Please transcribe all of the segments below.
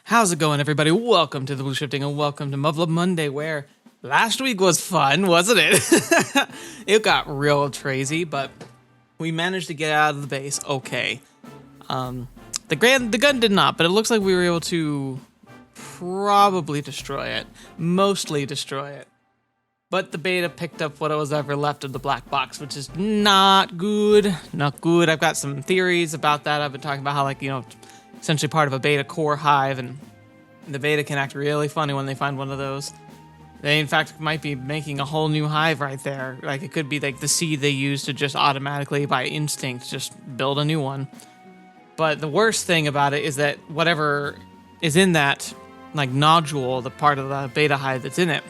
How's it going, everybody? Welcome to TheBlueShifting and welcome to Muv-Luv Monday, where last week was fun, wasn't it? It got real crazy, but we managed to get out of the base okay. The gun did not, but it looks like we were able to probably destroy it. Mostly destroy it. But the beta picked up what was ever left of the black box, which is not good. Not good. I've got some theories about that. I've been talking about how, essentially part of a beta core hive, and the beta can act really funny when they find one of those. They, in fact, might be making a whole new hive right there. Like, it could be like the seed they use to just automatically, by instinct, just build a new one. But the worst thing about it is that whatever is in that, nodule, the part of the beta hive that's in it,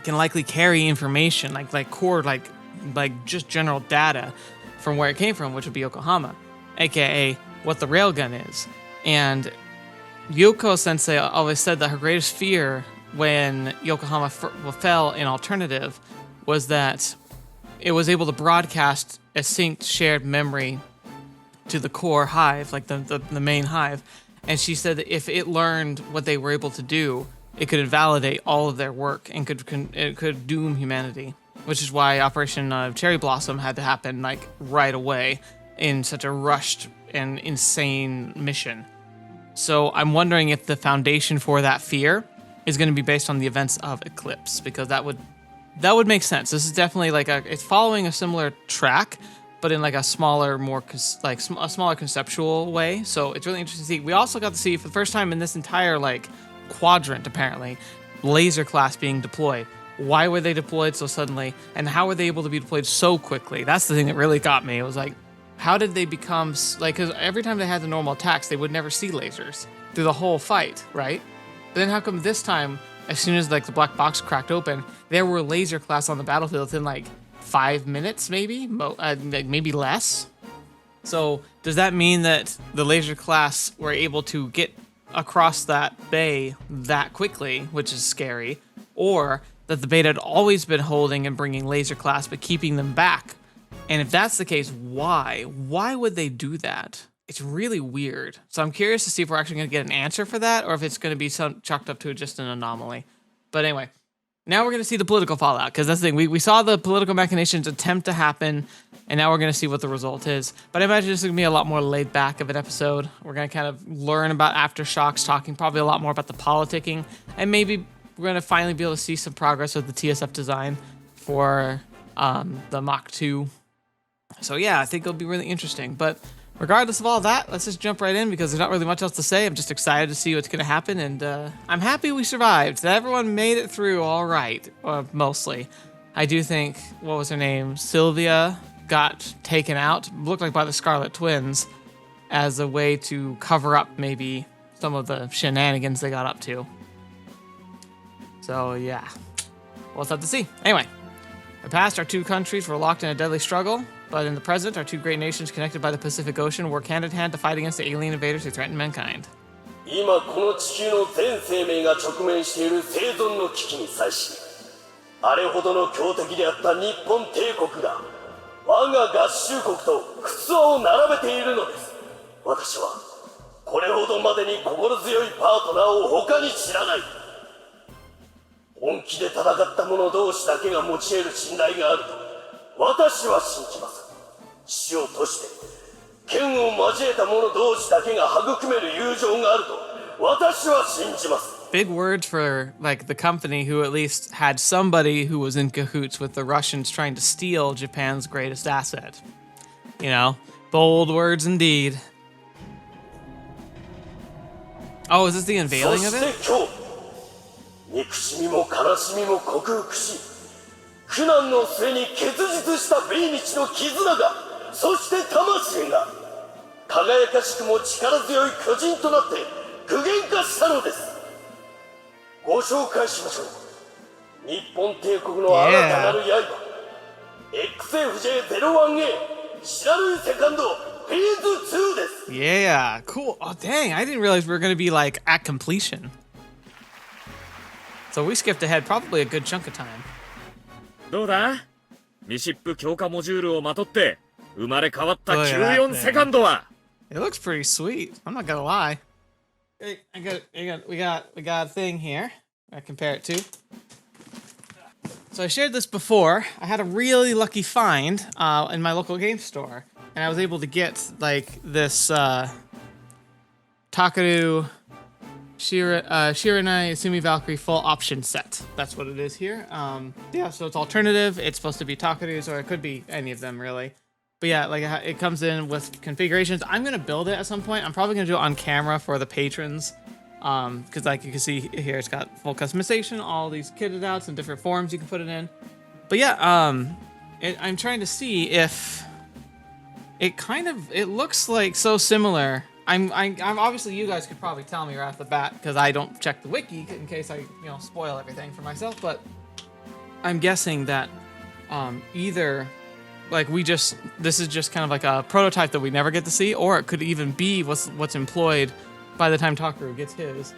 can likely carry information, like just general data from where it came from, which would be Yokohama, aka what the railgun is. And Yoko Sensei always said that her greatest fear when Yokohama fell in Alternative was that it was able to broadcast a synced shared memory to the core hive, like the main hive. And she said that if it learned what they were able to do, it could invalidate all of their work and it could doom humanity, which is why Operation Cherry Blossom had to happen right away in such a rushed and insane mission. So I'm wondering if the foundation for that fear is going to be based on the events of Eclipse, because that would make sense. This is definitely it's following a similar track, but in a smaller, a smaller conceptual way. So it's really interesting to see. We also got to see for the first time in this entire quadrant, apparently, laser class being deployed. Why were they deployed so suddenly, and how were they able to be deployed so quickly? That's the thing that really got me. It was how did they become, because every time they had the normal attacks, they would never see lasers through the whole fight, right? But then how come this time, as soon as the black box cracked open, there were laser class on the battlefield in 5 minutes, maybe? Maybe less? So does that mean that the laser class were able to get across that bay that quickly, which is scary, or that the beta had always been holding and bringing laser class but keeping them back? And if that's the case, why? Why would they do that? It's really weird. So I'm curious to see if we're actually going to get an answer for that, or if it's going to be chalked up to just an anomaly. But anyway, now we're going to see the political fallout, because that's the thing. We saw the political machinations attempt to happen, and now we're going to see what the result is. But I imagine this is going to be a lot more laid back of an episode. We're going to kind of learn about aftershocks, talking probably a lot more about the politicking, and maybe we're going to finally be able to see some progress with the TSF design for the Mach 2. So yeah, I think it'll be really interesting. But regardless of all that, let's just jump right in, because there's not really much else to say. I'm just excited to see what's going to happen, and I'm happy we survived. That everyone made it through all right, mostly. I do think, what was her name? Sylvia got taken out, looked like by the Scarlet Twins, as a way to cover up maybe some of the shenanigans they got up to. So yeah, we'll have to see. Anyway, in the past, our two countries were locked in a deadly struggle, but in the present, our two great nations connected by the Pacific Ocean work hand in hand to fight against the alien invaders who threaten mankind. 今この地球の全生命が直面している生存の危機に際し、あれほどの強敵であった日本帝国が我が合衆国と靴輪を並べているのです。私はこれほどまでに心強いパートナーを他に知らない。本気で戦った者同士だけが持ち得る信頼があると私は信じます。死を賭して剣を交えた者同士だけが育める友情があると私は信じます。 Big words for the company who at least had somebody who was in cahoots with the Russians trying to steal Japan's greatest asset. Bold words indeed. Oh, is this the unveiling of it? 憎しみも悲しみも克服し、苦難の末に結実した命日の絆が、そして魂が輝かしくも力強い巨人となって具現化したのです。ご紹介しましょう。日本帝国の新たなる刃、XFJ-01A シラルイセカンドフェーズ2です。Yeah, cool. Oh dang, I didn't realize we were going to be at completion. So we skipped ahead probably a good chunk of time. どうだ？ミシップ強化モジュールをまとって生まれ変わった94セカンドは。It looks pretty sweet. I'm not gonna lie. we got a thing here. I compare it to. So I shared this before. I had a really lucky find in my local game store, and I was able to get like this Takaru Shiranai Sumi Valkyrie full option set. That's what it is here. Yeah, so it's alternative. It's supposed to be Takaru's, or it could be any of them really. But yeah, like it comes in with configurations. I'm gonna build it at some point. I'm probably gonna do it on camera for the patrons. Because like you can see here, it's got full customization, all these kitted outs and different forms you can put it in. But yeah, I'm trying to see if it looks like so similar. I'm obviously you guys could probably tell me right off the bat because I don't check the wiki in case I spoil everything for myself. But I'm guessing that either like this is just kind of like a prototype that we never get to see, or it could even be what's employed by the time Takaru gets his.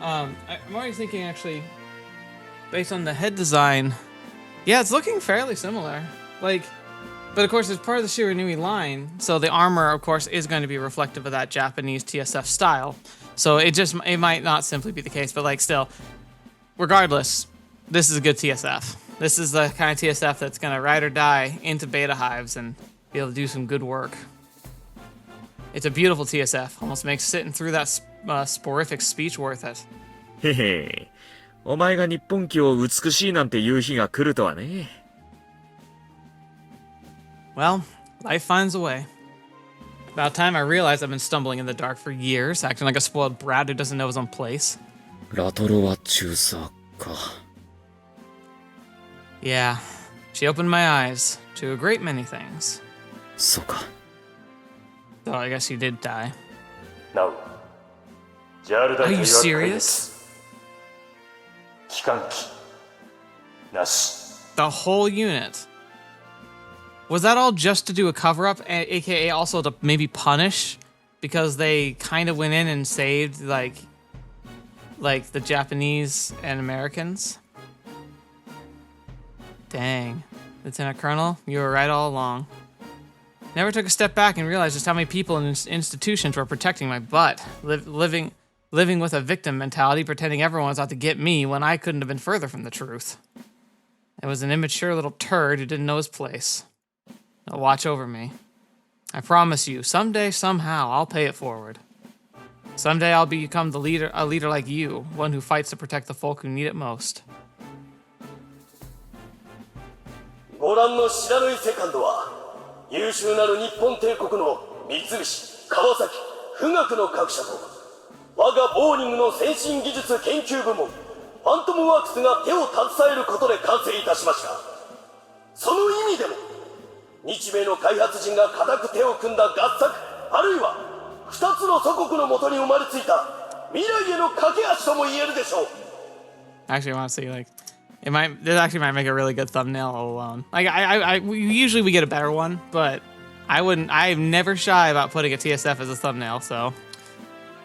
I'm already thinking actually, based on the head design, yeah, it's looking fairly similar. Like, but of course it's part of the Shiranui line, so the armor, of course, is going to be reflective of that Japanese TSF style. So it might not simply be the case, but like still, regardless, this is a good TSF. This is the kind of TSF that's gonna ride or die into beta hives and be able to do some good work. It's a beautiful TSF. Almost makes sitting through that sporific speech worth it. へへ。お前が日本機を美しいなんて言う日が来るとはね。Well, life finds a way. About time I realized I've been stumbling in the dark for years, acting like a spoiled brat who doesn't know his own place. ラトロは中佐か。Yeah, she opened my eyes to a great many things. そうか。Though I guess he did die. Now, Are you serious? 機関機なし。 The whole unit. Was that all just to do a cover-up, aka also to maybe punish? Because they kind of went in and saved, like the Japanese and Americans? Dang. Lieutenant Colonel, you were right all along. Never took a step back and realized just how many people and institutions were protecting my butt. Living with a victim mentality, pretending everyone was out to get me when I couldn't have been further from the truth. It was an immature little turd who didn't know his place. Now watch over me. I promise you, someday, somehow, I'll pay it forward. Someday I'll become a leader like you, one who fights to protect the folk who need it most. ご覧の白縫いセカンドは優秀なる日本帝国の三菱、川崎、富岳の各社と我がボーニングの先進技術研究部門ファントムワークスが手を携えることで完成いたしました。その意味でも日米の開発陣が固く手を組んだ合作、あるいは二つの祖国のもとに生まれついた未来への架け橋とも言えるでしょう。 Actually, I want to see this actually might make a really good thumbnail all alone. Like usually we get a better one, but I'm never shy about putting a TSF as a thumbnail, so.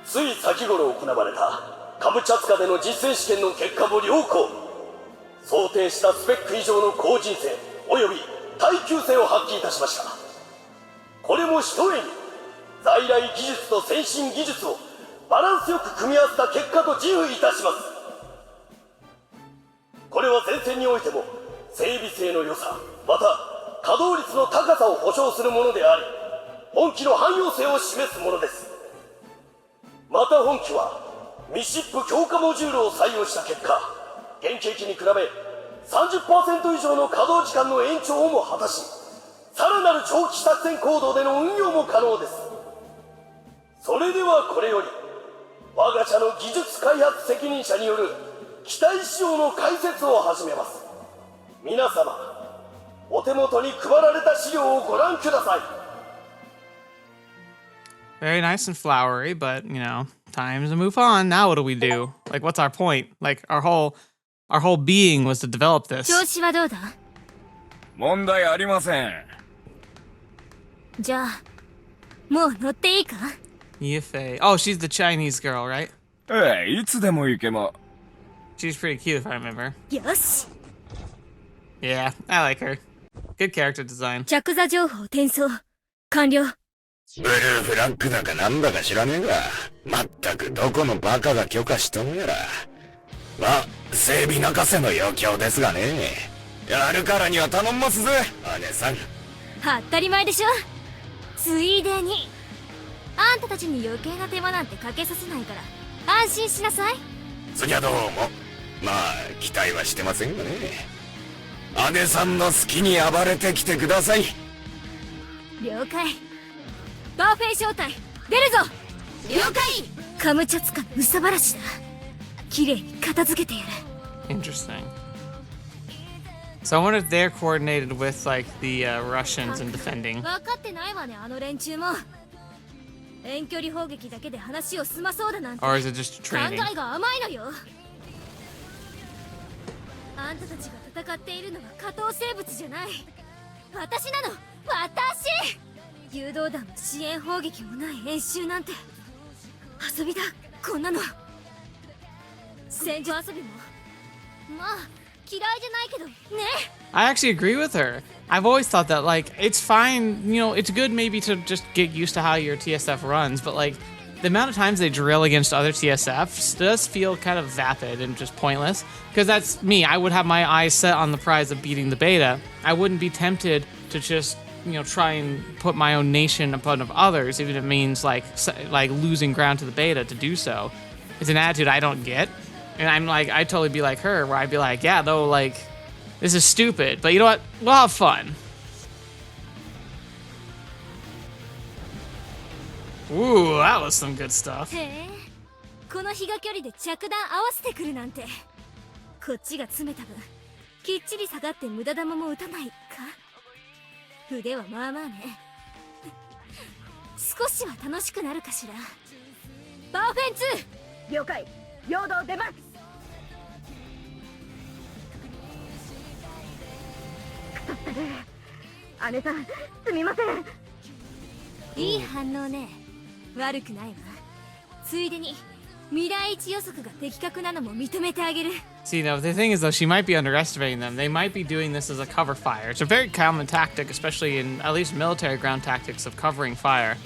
つい先頃行われたカムチャツカでの実践試験の結果も良好。想定したスペック以上の高人性および耐久性を発揮いたしました。これもひとえに在来技術と先進技術をバランスよく組み合わせた結果と自負いたします。これは前線においても整備性の良さ、また稼働率の高さを保証するものであり、本機の汎用性を示すものです。また本機はミシップ強化モジュールを採用した結果、原型機に比べ 30% 以上の稼働時間の延長をも果たし、さらなる長期作戦行動での運用も可能です。それではこれより我が社の技術開発責任者による機体仕様の解説を始めます。皆様、お手元に配られた資料をご覧ください。 Very nice and flowery, but time to move on. Now what do we do? Like, what's our point? Like, our whole being was to develop this. 調子はどうだ？問題ありません。じゃあ、もう乗っていいか？ Yifei. Oh, she's the Chinese girl, right? ええ、いつでも行けま。She's pretty cute if I remember. よし。Yeah, I like her. Good character design. 着座情報転送完了。ブルーフラッグだかなんだか知らねえが、まったくどこのバカが許可しとんやら。まあ、整備泣かせの余興ですがね。やるからには頼んますぜ、姉さん。当たり前でしょ。ついでにあんたたちに余計な手間なんてかけさせないから安心しなさい。そりゃどうも。まあ期待はしてませんがね。姉さんの好きに暴れてきてください。了解。バーフェイ正体出るぞ。了解。カムチャツカの憂さ晴らしだ。綺麗に片付けてやる。 Interesting. So I wonder if they're coordinated with like the Russians in defending. 分かってないわね、あの連中も。遠距離砲撃だけで話を済まそうだなんて Or is it just 考 training? えが甘いのよ。あんたたちが戦っているのは下等生物じゃない。私なの、私。誘導弾も支援砲撃もない演習なんて遊びだ、こんなの。戦場遊びもまあ嫌いじゃないけどね。 I actually agree with her. I've always thought that like it's fine, you know, it's good maybe to just get used to how your TSF runs, but like the amount of times they drill against other TSFs does feel kind of vapid and just pointless. Because that's me. I would have my eyes set on the prize of beating the beta. I wouldn't be tempted to just, you know, try and put my own nation in front of others, even if it means like losing ground to the beta to do so. It's an attitude I don't get. And I'm like, I'd totally be like her, where I'd be like, yeah, though, like, this is stupid, but you know what? We'll have fun. Ooh, that was some good stuff. へえ、この比嘉距離で着弾合わせてくるなんて。こっちが詰めた分きっちり下がって無駄弾も打たないか。腕はまあまあね。少しは楽しくなるかしら。バーフェン2了解。陽動出ます。姉さん、すみません。いい反応ね。悪くないわ。ついでに未来一予測が的確なのも認めてあげる。 See, now the thing is, though, she might be underestimating them. They might be doing this as a cover fire. It's a very common tactic, especially in at least military ground tactics of covering fire,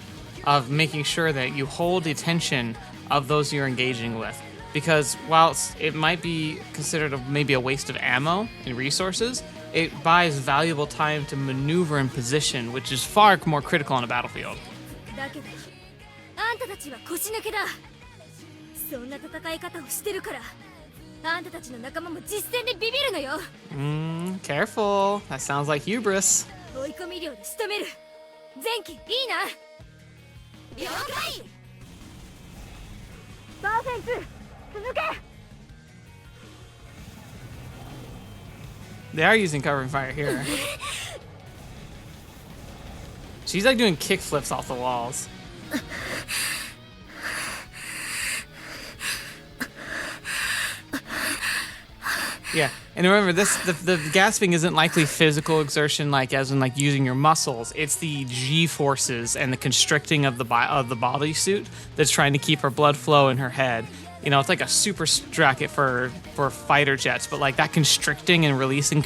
of making sure that you hold the attention of those you're engaging with. Because whilst it might be considered maybe a waste of ammo and resources, it buys valuable time to maneuver in position, which is far more critical on a battlefield. だけどあんたたちは腰抜けだ。そんな戦い方をしてるからあんたたちの仲間も実戦でビビるのよ。Careful. That sounds like hubris. 追い込み量で仕留める。前期いいな。了解。バーフェンス続け。 They are using covering fire here. She's like doing kick flips off the walls. Yeah, and remember this: the gasping isn't likely physical exertion, like as in like using your muscles. It's the G forces and the constricting of the bodysuit that's trying to keep her blood flow in her head. You know, it's like a super jacket for fighter jets, but like that constricting and releasing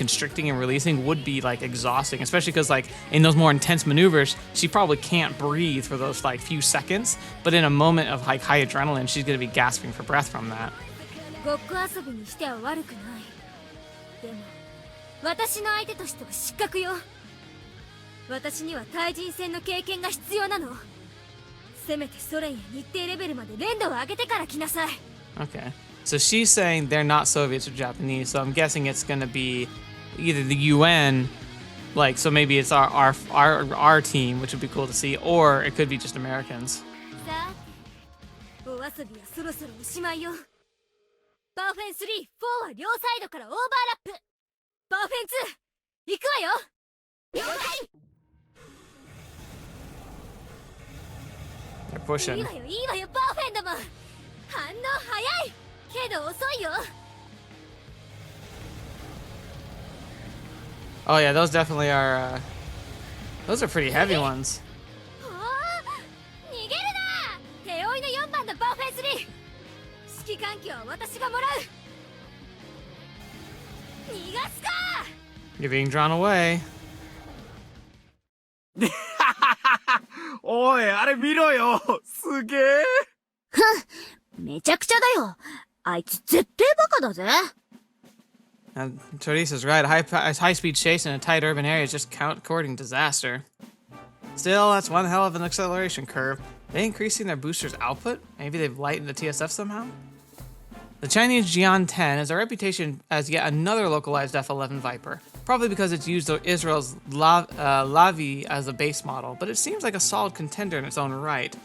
would be like exhausting, especially because like in those more intense maneuvers, she probably can't breathe for those like few seconds. But in a moment of like high adrenaline, she's gonna be gasping for breath from that. ごっこ遊びにしては悪くない。でも私の相手としては失格よ。私には対人戦の経験が必要なの。せめてソ連や日程レベルまで連度を上げてから来なさい。 Okay, so she's saying they're not Soviets or Japanese, so I'm guessing it's gonna be either the UN, like so maybe it's our team, which would be cool to see, or it could be just Americans. さあ、お遊びはそろそろおしまいよ。バーフェン3、4は両サイドからオーバーラップ。バーフェン2、行くわよ。了解。 They're pushing. いいわよ、いいわよ、バーフェンども。反応早いけど遅いよ。 Oh yeah, those definitely are. Those are pretty heavy ones. 逃げるな。手負いの4番のバーフェン3。指揮環境は私がもらう。逃がすか。 You're being drawn away. おおい、あれ見ろよ。すげえ。めちゃくちゃだよ。あいつ絶対バカだぜ。Teresa's right. A high-speed chase in a tight urban area is just courting disaster. Still, that's one hell of an acceleration curve. Are they increasing their booster's output? Maybe they've lightened the TSF somehow? The Chinese Jian 10 has a reputation as yet another localized F-11 Viper, probably because it's used Israel's Lavi as a base model, but it seems like a solid contender in its own right.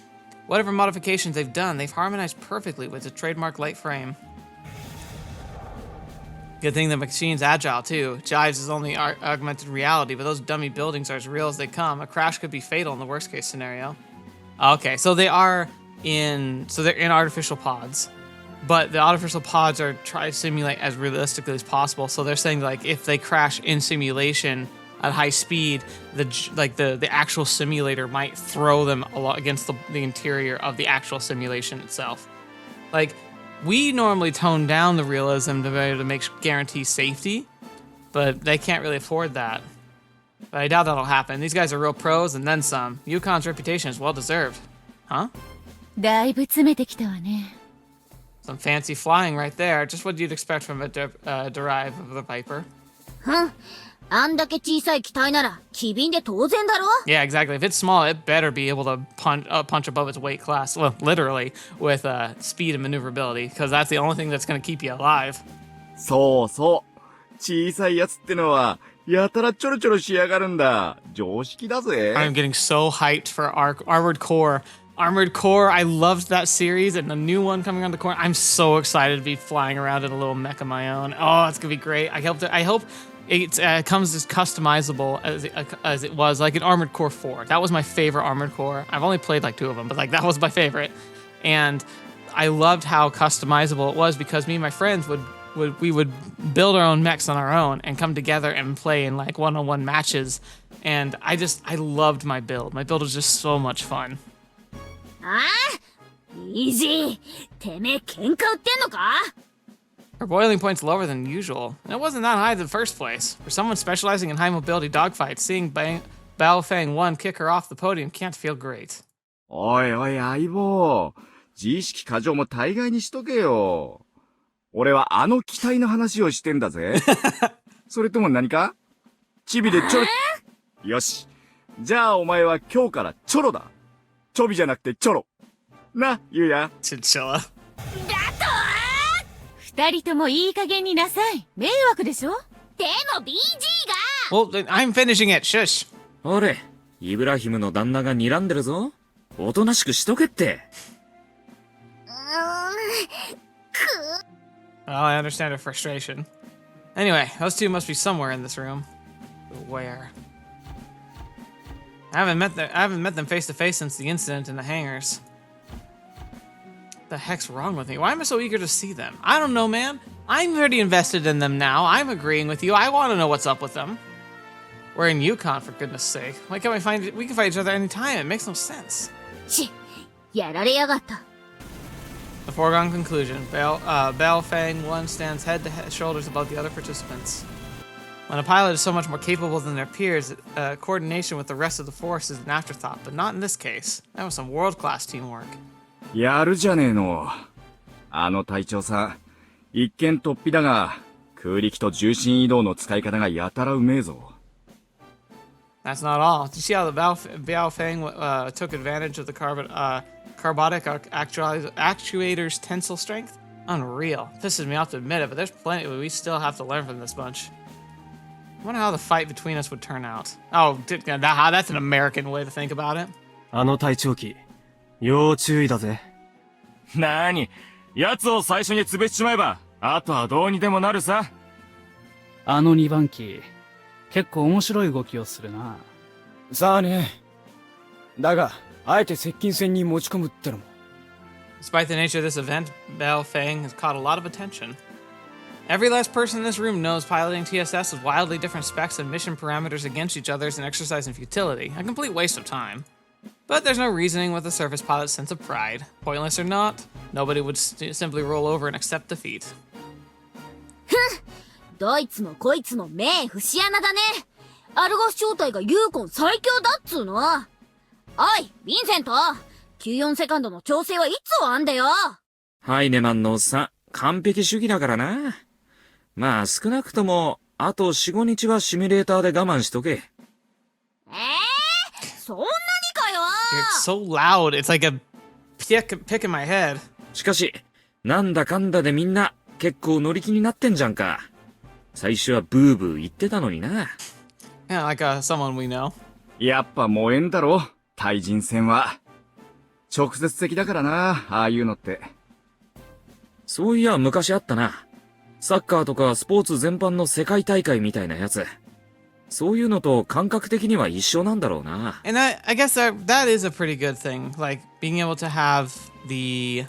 Whatever modifications they've done, they've harmonized perfectly with the trademark light frame. Good thing the machine's agile, too. Jives is only augmented reality, but those dummy buildings are as real as they come. A crash could be fatal in the worst-case scenario. Okay, so they're in artificial pods. But the artificial pods are trying to simulate as realistically as possible. So they're saying, like, if they crash in simulation at high speed, the actual simulator might throw them against the interior of the actual simulation itself. Like, we normally tone down the realism to be able to guarantee safety, but they can't really afford that. But I doubt that'll happen. These guys are real pros and then some. Yukon's reputation is well deserved. Huh? だいぶ詰めてきたわね。 Some fancy flying right there. Just what you'd expect from a derive of the Viper. あんだけ小さい機体なら機敏で当然だろ? Yeah, exactly. If it's small, it better be able to punch above its weight class. Well, literally, with speed and maneuverability, because that's the only thing that's going to keep you alive. そうそう。小さいやつってのは、やたらちょろちょろしやがるんだ。常識だぜ。I'm getting so hyped for Armored Core. Armored Core, I loved that series, and the new one coming on the corner. I'm so excited to be flying around in a little mech of my own. Oh, it's going to be great. I hope it comes as customizable as it was, like in Armored Core 4. That was my favorite Armored Core. I've only played like 2 of them, but like that was my favorite. And I loved how customizable it was because me and my friends would build our own mechs on our own and come together and play in like one-on-one matches. And I loved my build. My build was just so much fun. ああ? Easy. てめえ喧嘩売ってんのか? Her boiling point's lower than usual. And it wasn't that high in the first place. For someone specializing in high mobility dogfights, seeing Bao Fang 1 kick her off the podium can't feel great. おいおい、相棒。自意識過剰も大概にしとけよ。俺はあの機体の話をしてんだぜ。それとも何か？チビでちょろ。よし。じゃあお前は今日からチョロだ。ちょびじゃなくてチョロ。な、ゆうや。Chinchilla. 二人ともいい加減になさい。迷惑でしょ? でも BG が Well, I'm finishing it. Shush. あれ、イブラヒムの旦那が睨んでるぞ。おとなしくしとけって。Well, I understand her frustration. Anyway, those two must be somewhere in this room. But where? I haven't met them face to face since the incident in the hangars. What the heck's wrong with me? Why am I so eager to see them? I don't know, man. I'm pretty invested in them now. I'm agreeing with you. I want to know what's up with them. We're in Yukon, for goodness sake. Why can't we can fight each other anytime. It makes no sense. ち、やられやがった。 The foregone conclusion. Bao Fang 1 stands head to shoulders above the other participants. When a pilot is so much more capable than their peers, coordination with the rest of the force is an afterthought, but not in this case. That was some world-class teamwork. やるじゃねえの。あの隊長さん、一見突飛だが、空力と重心移動の使い方がやたらうめえぞ。That's not all. Did you see how the Bao Fang took advantage of the carbonic actuator's tensile strength? Unreal. Pisses me off to admit it, but there's plenty we still have to learn from this bunch. I wonder how the fight between us would turn out. Oh, that's an American way to think about it. あの隊長機、要注意だぜ。なーに、奴を最初に潰しちまえば、あとはどうにでもなるさ。あの2番機、結構面白い動きをするな。さあね。だが、あえて接近戦に持ち込むってのも。Despite the nature of this event, Bao Fang has caught a lot of attention. Every last person in this room knows piloting TSS with wildly different specs and mission parameters against each other is an exercise in futility, a complete waste of time. But there's no reasoning with a surface pilot's sense of pride. Pointless or not, nobody would simply roll over and accept defeat. どいつもこいつも目節穴だね。アルゴス正体がユーコン最強だっつうの。おい、ヴィンセント !94 セカンドの調整はいつ終わんだよ。ハイネマンのおっさん、完璧主義だからな。まあ少なくとも、あと4、5日はシミュレーターで我慢しとけ。そんなにかよ。 It's so loud. It's like a pick in my head. しかし、なんだかんだでみんな、結構乗り気になってんじゃんか。最初はブーブー言ってたのにな。Yeah, like someone we know. やっぱ燃えんだろ、対人戦は。直接的だからな、ああいうのって。そういや昔あったな。サッカーとかスポーツ全般の世界大会みたいなやつ。そういうのと感覚的には一緒なんだろうな。And I guess that is a pretty good thing. Like being able to have the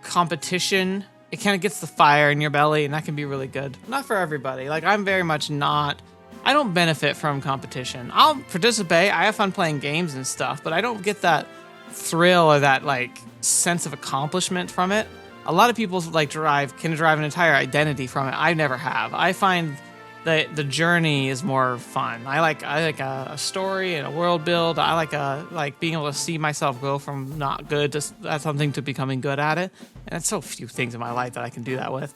competition, it kind of gets the fire in your belly, and that can be really good. Not for everybody. Like I'm very much not. I don't benefit from competition. I'll participate. I have fun playing games and stuff, but I don't get that thrill or that like sense of accomplishment from it. A lot of people like can derive an entire identity from it. I never have. I find that the journey is more fun. I like a story and a world build. I like being able to see myself go from not good to at something to becoming good at it. And it's so few things in my life that I can do that with.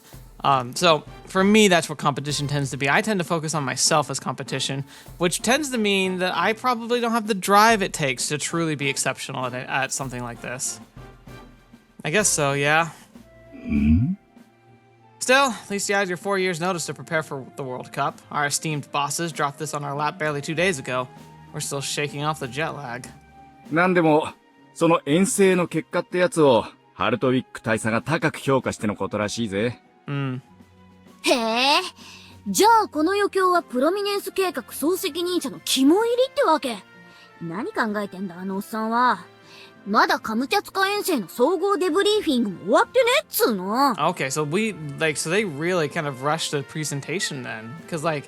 So for me, that's what competition tends to be. I tend to focus on myself as competition, which tends to mean that I probably don't have the drive it takes to truly be exceptional at something like this. I guess so, yeah. Still, at least you had your 4 years notice to prepare for the World Cup. Our esteemed bosses dropped this on our lap barely 2 days ago. We're still shaking off the jet lag. なんでも、その遠征の結果ってやつを、ハルトウィック大佐が高く評価してのことらしいぜ。へえ。じゃあこの余興はプロミネンス計画総責任者の肝入りってわけ。何考えてんだあのおっさんは。まだカムチャツカ遠征の総合デブリーフィングも終わってねっつーの。Okay, so so they really kind of rushed the presentation then. Because like,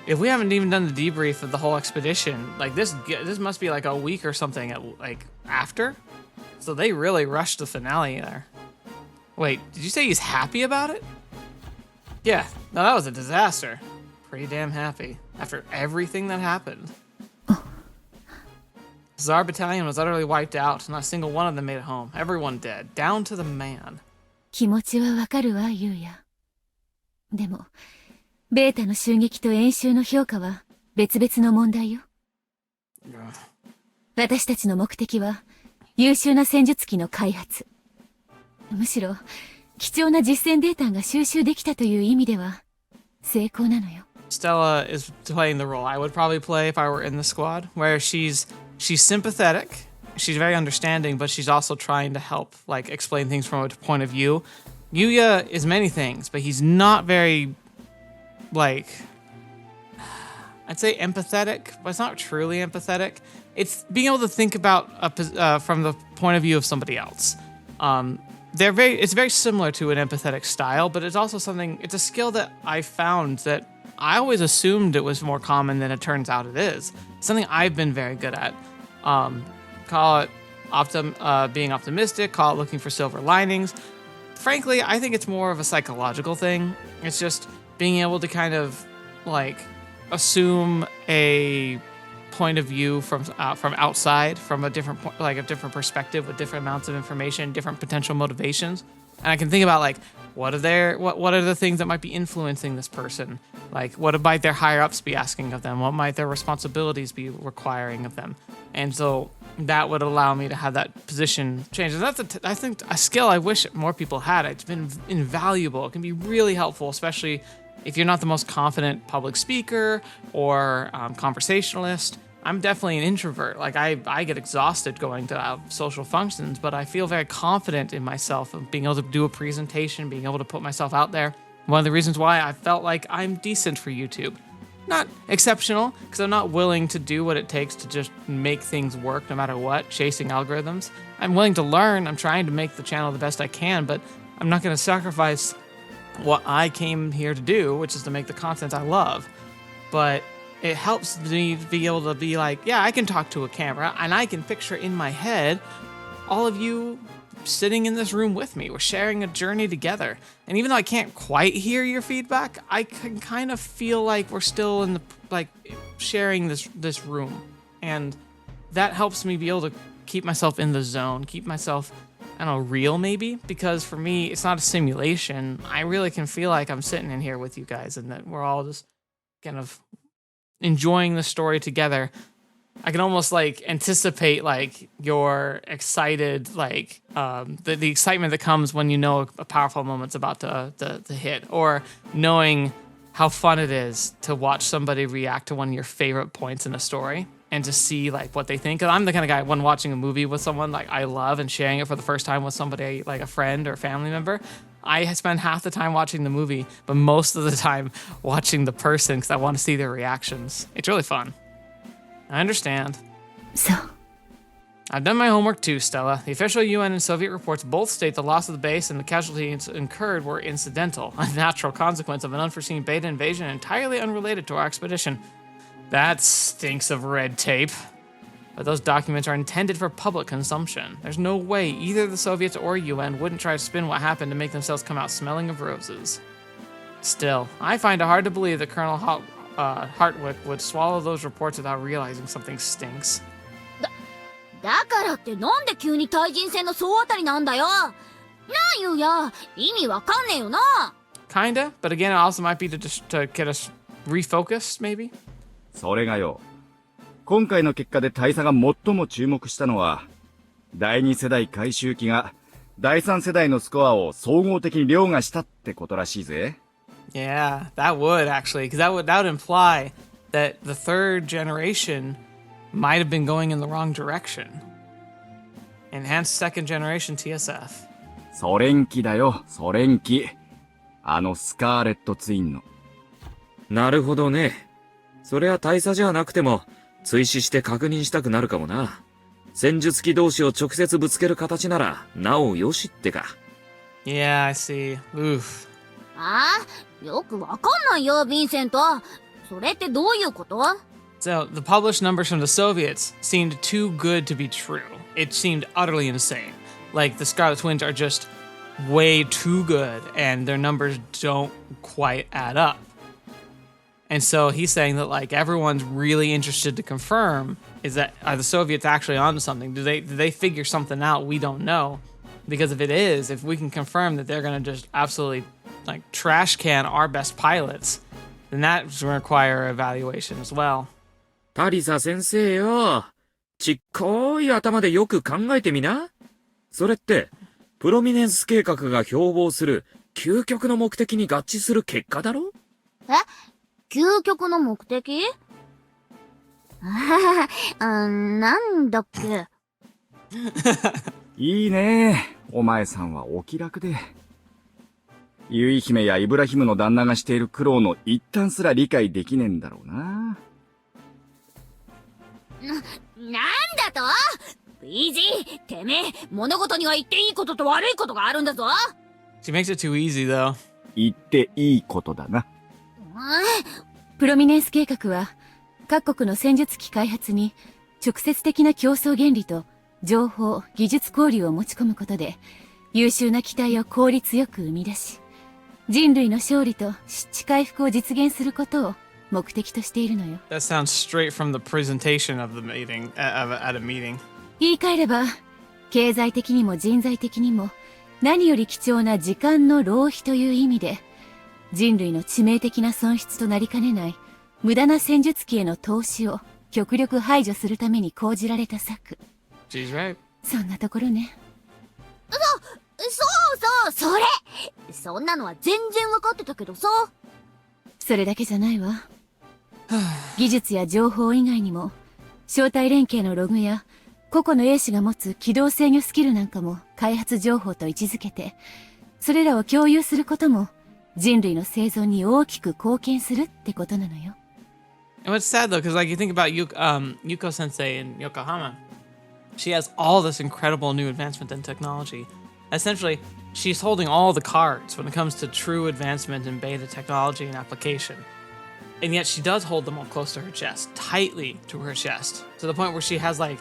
if we haven't even done the debrief of the whole expedition, like this must be like a week or something after. So they really rushed the finale there. Wait, did you say he's happy about it? Yeah, no, that was a disaster. Pretty damn happy after everything that happened. Our battalion was utterly wiped out. Not a single one of them made it home. Everyone dead, down to the man. 気持ちはわかるわ、ユウヤ。でも、ベータの襲撃と演習の評価は別々の問題よ。私たちの目的は優秀な戦術機の開発。むしろ、貴重な実戦データが収集できたという意味では成功なのよ。Stella is playing the role I would probably play if I were in the squad, where she's sympathetic, she's very understanding, but she's also trying to help, like, explain things from a point of view. Yuuya is many things, but he's not very, like, I'd say empathetic, but it's not truly empathetic. It's being able to think about from the point of view of somebody else. It's very similar to an empathetic style, but it's also it's a skill that I found that I always assumed it was more common than it turns out it is. Something I've been very good at. Call it being optimistic, call it looking for silver linings. Frankly, I think it's more of a psychological thing. It's just being able to kind of like assume a point of view from outside, from a different a different perspective with different amounts of information, different potential motivations. And I can think about like what are the things that might be influencing this person? Like what might their higher ups be asking of them? What might their responsibilities be requiring of them? And so that would allow me to have that position change. And that's I think a skill I wish more people had. It's been invaluable. It can be really helpful, especially if you're not the most confident public speaker or conversationalist. I'm definitely an introvert. Like I get exhausted going to social functions, but I feel very confident in myself of being able to do a presentation, being able to put myself out there. One of the reasons why I felt like I'm decent for YouTube. Not exceptional, because I'm not willing to do what it takes to just make things work no matter what, chasing algorithms. I'm willing to learn. I'm trying to make the channel the best I can, but I'm not going to sacrifice what I came here to do, which is to make the content I love. But it helps me to be able to be like, yeah, I can talk to a camera and I can picture in my head all of you sitting in this room with me. We're sharing a journey together. And even though I can't quite hear your feedback, I can kind of feel like we're still in the sharing this room. And that helps me be able to keep myself in the zone, keep myself, I don't know, real maybe, because for me, it's not a simulation. I really can feel like I'm sitting in here with you guys and that we're all just kind of enjoying the story together. I can almost like anticipate like your excited, like the excitement that comes when you know a powerful moment's about to hit, or knowing how fun it is to watch somebody react to one of your favorite points in a story and to see like what they think. 'Cause I'm the kind of guy when watching a movie with someone like I love and sharing it for the first time with somebody like a friend or family member, I spend half the time watching the movie, but most of the time watching the person because I want to see their reactions. It's really fun. I understand. So, I've done my homework too, Stella. The official UN and Soviet reports both state the loss of the base and the casualties incurred were incidental, a natural consequence of an unforeseen beta invasion entirely unrelated to our expedition. That stinks of red tape. But those documents are intended for public consumption. There's no way either the Soviets or UN wouldn't try to spin what happened to make themselves come out smelling of roses. Still, I find it hard to believe that Colonel Hartwick would swallow those reports without realizing something stinks. だからってなんで急に対人戦の総当たりなんだよ。なあユウヤ、意味わかんねえよな。Kinda, but again, it also might be to get us refocused, maybe? それがよ。今回の結果で大佐が最も注目したのは、第2世代回収機が第3世代のスコアを総合的に凌駕したってことらしいぜ。Yeah, that would actually, because that would imply that the third generation might have been going in the wrong direction. Enhanced second generation TSF. ソ連機だよ、ソ連機。あのスカーレットツインの。なるほどね。そりゃ大佐じゃなくても、追試して確認したくなるかもな。戦術機同士を直接ぶつける形なら、なおよしってか。Yeah, I see. Oof. ああ、よくわかんないよ、ヴィンセント。それってどういうこと？ So, the published numbers from the Soviets seemed too good to be true. It seemed utterly insane. Like, the Scarlet Twins are just way too good, and their numbers don't quite add up. And so he's saying that, like, everyone's really interested to confirm is that, are the Soviets actually onto something? Do they figure something out we don't know? Because if it is, if we can confirm that they're going to just absolutely, like, trash can our best pilots, then that's going to require evaluation as well. タリサ先生よ。ちっこい頭でよく考えてみな。それって、プロミネンス計画が標榜する究極の目的に合致する結果だろ？え？究極の目的？なんだっけ？いいね。お前さんはお気楽で。ユイ姫やイブラヒムの旦那がしている苦労の一端すら理解できねえんだろうな。なんだと？イージー、てめえ、物事には言っていいことと悪いことがあるんだぞ。She makes it too easy, though. 言っていいことだな。プロミネンス計画は、各国の戦術機開発に直接的な競争原理と情報、技術交流を持ち込むことで、優秀な機体を効率よく生み出し、人類の勝利と失地回復を実現することを目的としているのよ。That sounds straight from the presentation of the meeting, at a meeting. 言い換えれば、経済的にも人材的にも、何より貴重な時間の浪費という意味で、人類の致命的な損失となりかねない無駄な戦術機への投資を極力排除するために講じられた策。She's right. そんなところね。それそんなのは全然わかってたけどさ。それだけじゃないわ。技術や情報以外にも、招待連携のログや、個々の兵士が持つ機動制御スキルなんかも開発情報と位置づけて、それらを共有することも、人類の生存に大きく貢献するってことなのよ。And what's sad though, because like you think about Yuko Sensei in Yokohama, she has all this incredible new advancement in technology. Essentially, she's holding all the cards when it comes to true advancement in beta technology and application. And yet she does hold them all close to her chest, tightly to her chest, to the point where she has like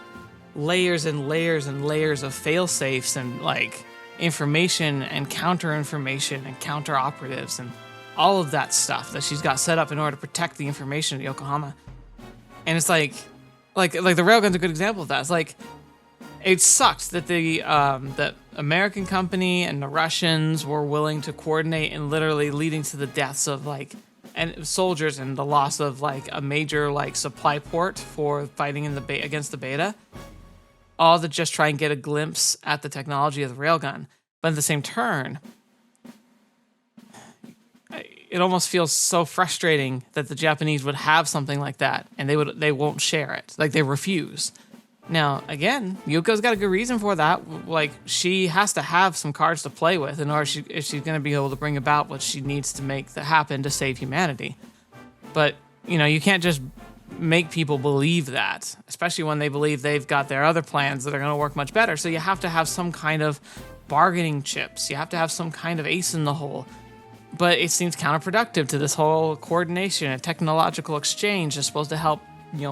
layers and layers and layers of fail-safes and like information and counter-information and counter-operatives and all of that stuff that she's got set up in order to protect the information at Yokohama. And it's like, like the railgun's a good example of that. It's like it sucked that the American company and the Russians were willing to coordinate and literally leading to the deaths of and soldiers and the loss of a major supply port for fighting against the Beta, all to just try and get a glimpse at the technology of the railgun. But in the same turn, it almost feels so frustrating that the Japanese would have something like that and they won't share it. They refuse. Now, again, Yuko's got a good reason for that. She has to have some cards to play with in order if she's going to be able to bring about what she needs to make that happen to save humanity. But, you can't just make people believe that, especially when they believe they've got their other plans that are going to work much better. So you have to have some kind of bargaining chips. You have to have some kind of ace in the hole. But it seems counterproductive to this whole coordination and technological exchange that's supposed to help,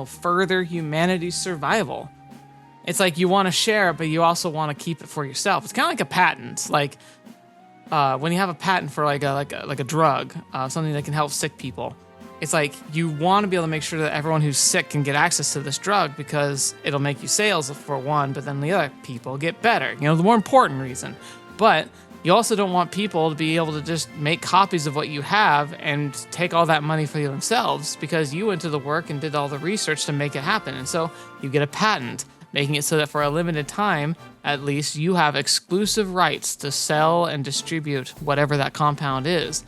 further humanity's survival. It's like you want to share it, but you also want to keep it for yourself. It's kind of like a patent. When you have a patent for a drug, something that can help sick people. It's like you want to be able to make sure that everyone who's sick can get access to this drug because it'll make you sales for one, but then the other people get better. The more important reason. But you also don't want people to be able to just make copies of what you have and take all that money for themselves because you went to the work and did all the research to make it happen. And so you get a patent, making it so that for a limited time, at least, you have exclusive rights to sell and distribute whatever that compound is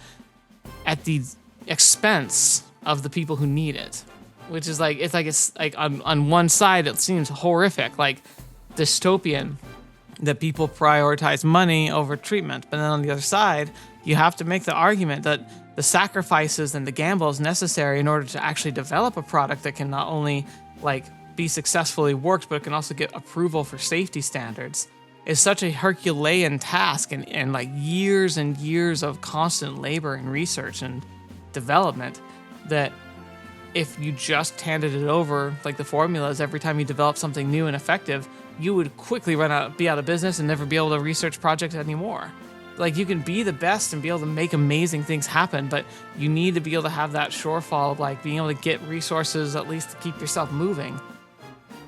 at the expense of the people who need it. Which is it's on one side it seems horrific, dystopian, that people prioritize money over treatment. But then on the other side, you have to make the argument that the sacrifices and the gambles necessary in order to actually develop a product that can not only be successfully worked, but it can also get approval for safety standards is such a Herculean task and years and years of constant labor and research and development that if you just handed it over the formulas every time you develop something new and effective, you would quickly be out of business and never be able to research projects anymore. You can be the best and be able to make amazing things happen, but you need to be able to have that shortfall of being able to get resources at least to keep yourself moving.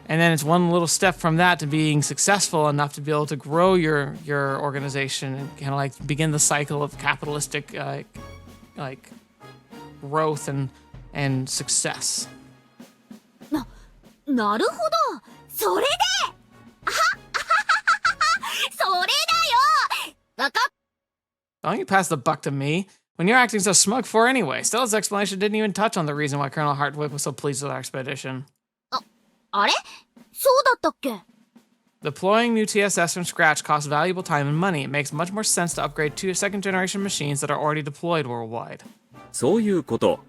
And then it's one little step from that to being successful enough to be able to grow your organization and kind of begin the cycle of capitalistic growth and success. なるほど。それで。あはそれだよ。わかっ Don't you pass the buck to me when you're acting so smug for anyway. Stella's explanation didn't even touch on the reason why Colonel Hartwick was so pleased with our expedition. あれそうだったっけ Deploying new TSS from scratch costs valuable time and money. It makes much more sense to upgrade 2 second-generation machines that are already deployed worldwide. そういうこと。